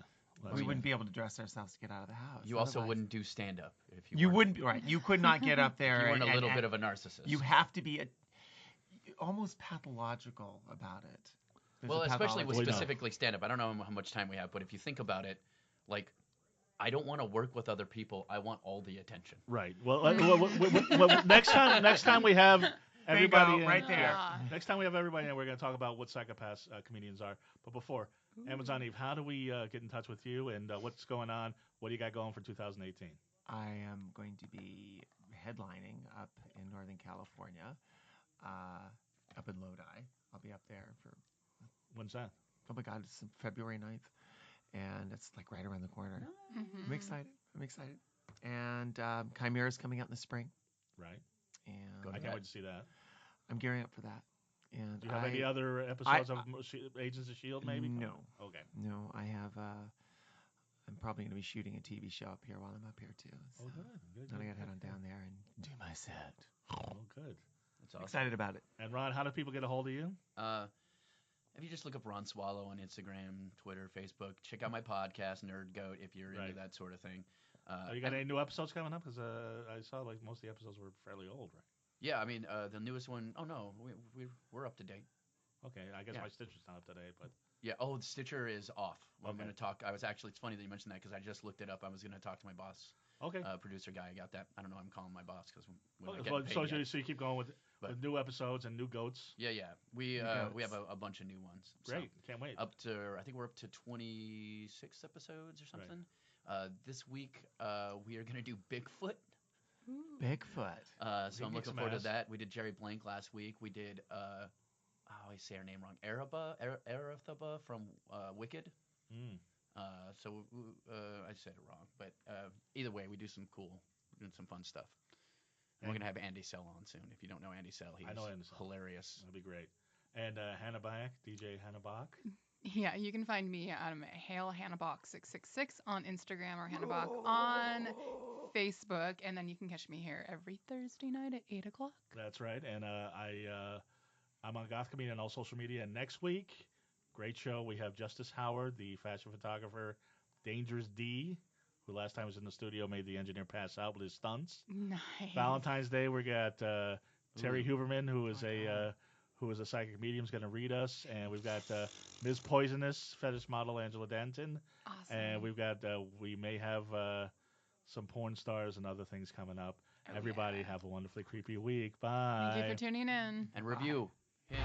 We wouldn't be able to dress ourselves to get out of the house. You also wouldn't do stand-up if you wouldn't. Right. You could not get up there. You weren't a little bit of a narcissist. You have to be almost pathological about it. Well, especially with specifically stand-up. I don't know how much time we have, but if you think about it, like, I don't want to work with other people. I want all the attention. Right. Well, next time we have everybody in, right there. Next time we have everybody in, we're going to talk about what psychopaths comedians are. But before, Amazon Eve, how do we get in touch with you and what's going on? What do you got going for 2018? I am going to be headlining up in Northern California, up in Lodi. I'll be up there for... When's that? Oh my God, it's February 9th. And it's like right around the corner. Mm-hmm. I'm excited. And Chimera's coming out in the spring. Right. And I can't wait to see that. I'm gearing up for that. And do you have any other episodes of Agents of S.H.I.E.L.D. maybe? No. Okay. No, I have... I'm probably going to be shooting a TV show up here while I'm up here too. So Good. Then I got to head on down there and do my set. Oh, good. That's awesome. Excited about it. And Ron, how do people get a hold of you? If you just look up Ron Swallow on Instagram, Twitter, Facebook, check out my podcast, NerdGOAT, if you're into that sort of thing. You got any new episodes coming up? Because I saw like most of the episodes were fairly old, right? Yeah, the newest one. Oh no, we're up to date. Okay, I guess my Stitch is not up to date, but Yeah. Oh, Stitcher is off. I'm Okay. going to talk. It's funny that you mentioned that because I just looked it up. I was going to talk to my boss, Okay. producer guy. I got that. I don't know. I'm calling my boss because we're not So, getting paid yet. so you keep going with new episodes and new goats. Yeah, yeah. We have a bunch of new ones. Great. So Can't wait. I think we're up to 26 episodes or something. Right. This week we are going to do Bigfoot. Bigfoot. So I'm looking forward to that. We did Jerry Blank last week. We did I always say her name wrong. Arathaba from Wicked. Mm. I said it wrong, but either way, we're doing some fun stuff. And we're gonna have Andy Sell on soon. If you don't know Andy Sell, he's hilarious. That'd be great. And Hannah Bach, DJ Hannah Bach. Yeah, you can find me at Hail Hannah Bach 666 on Instagram or Hannah Bach on Facebook, and then you can catch me here every Thursday night at 8 o'clock. That's right. And I'm on Goth Comedian on all social media. And next week, great show. We have Justice Howard, the fashion photographer, Dangerous D, who last time was in the studio made the engineer pass out with his stunts. Nice. Valentine's Day, we got Terry Huberman, who is a psychic medium, is going to read us. And we've got Ms. Poisonous, fetish model Angela Denton. Awesome. And we've got, we may have some porn stars and other things coming up. Everybody have a wonderfully creepy week. Bye. Thank you for tuning in. And review him.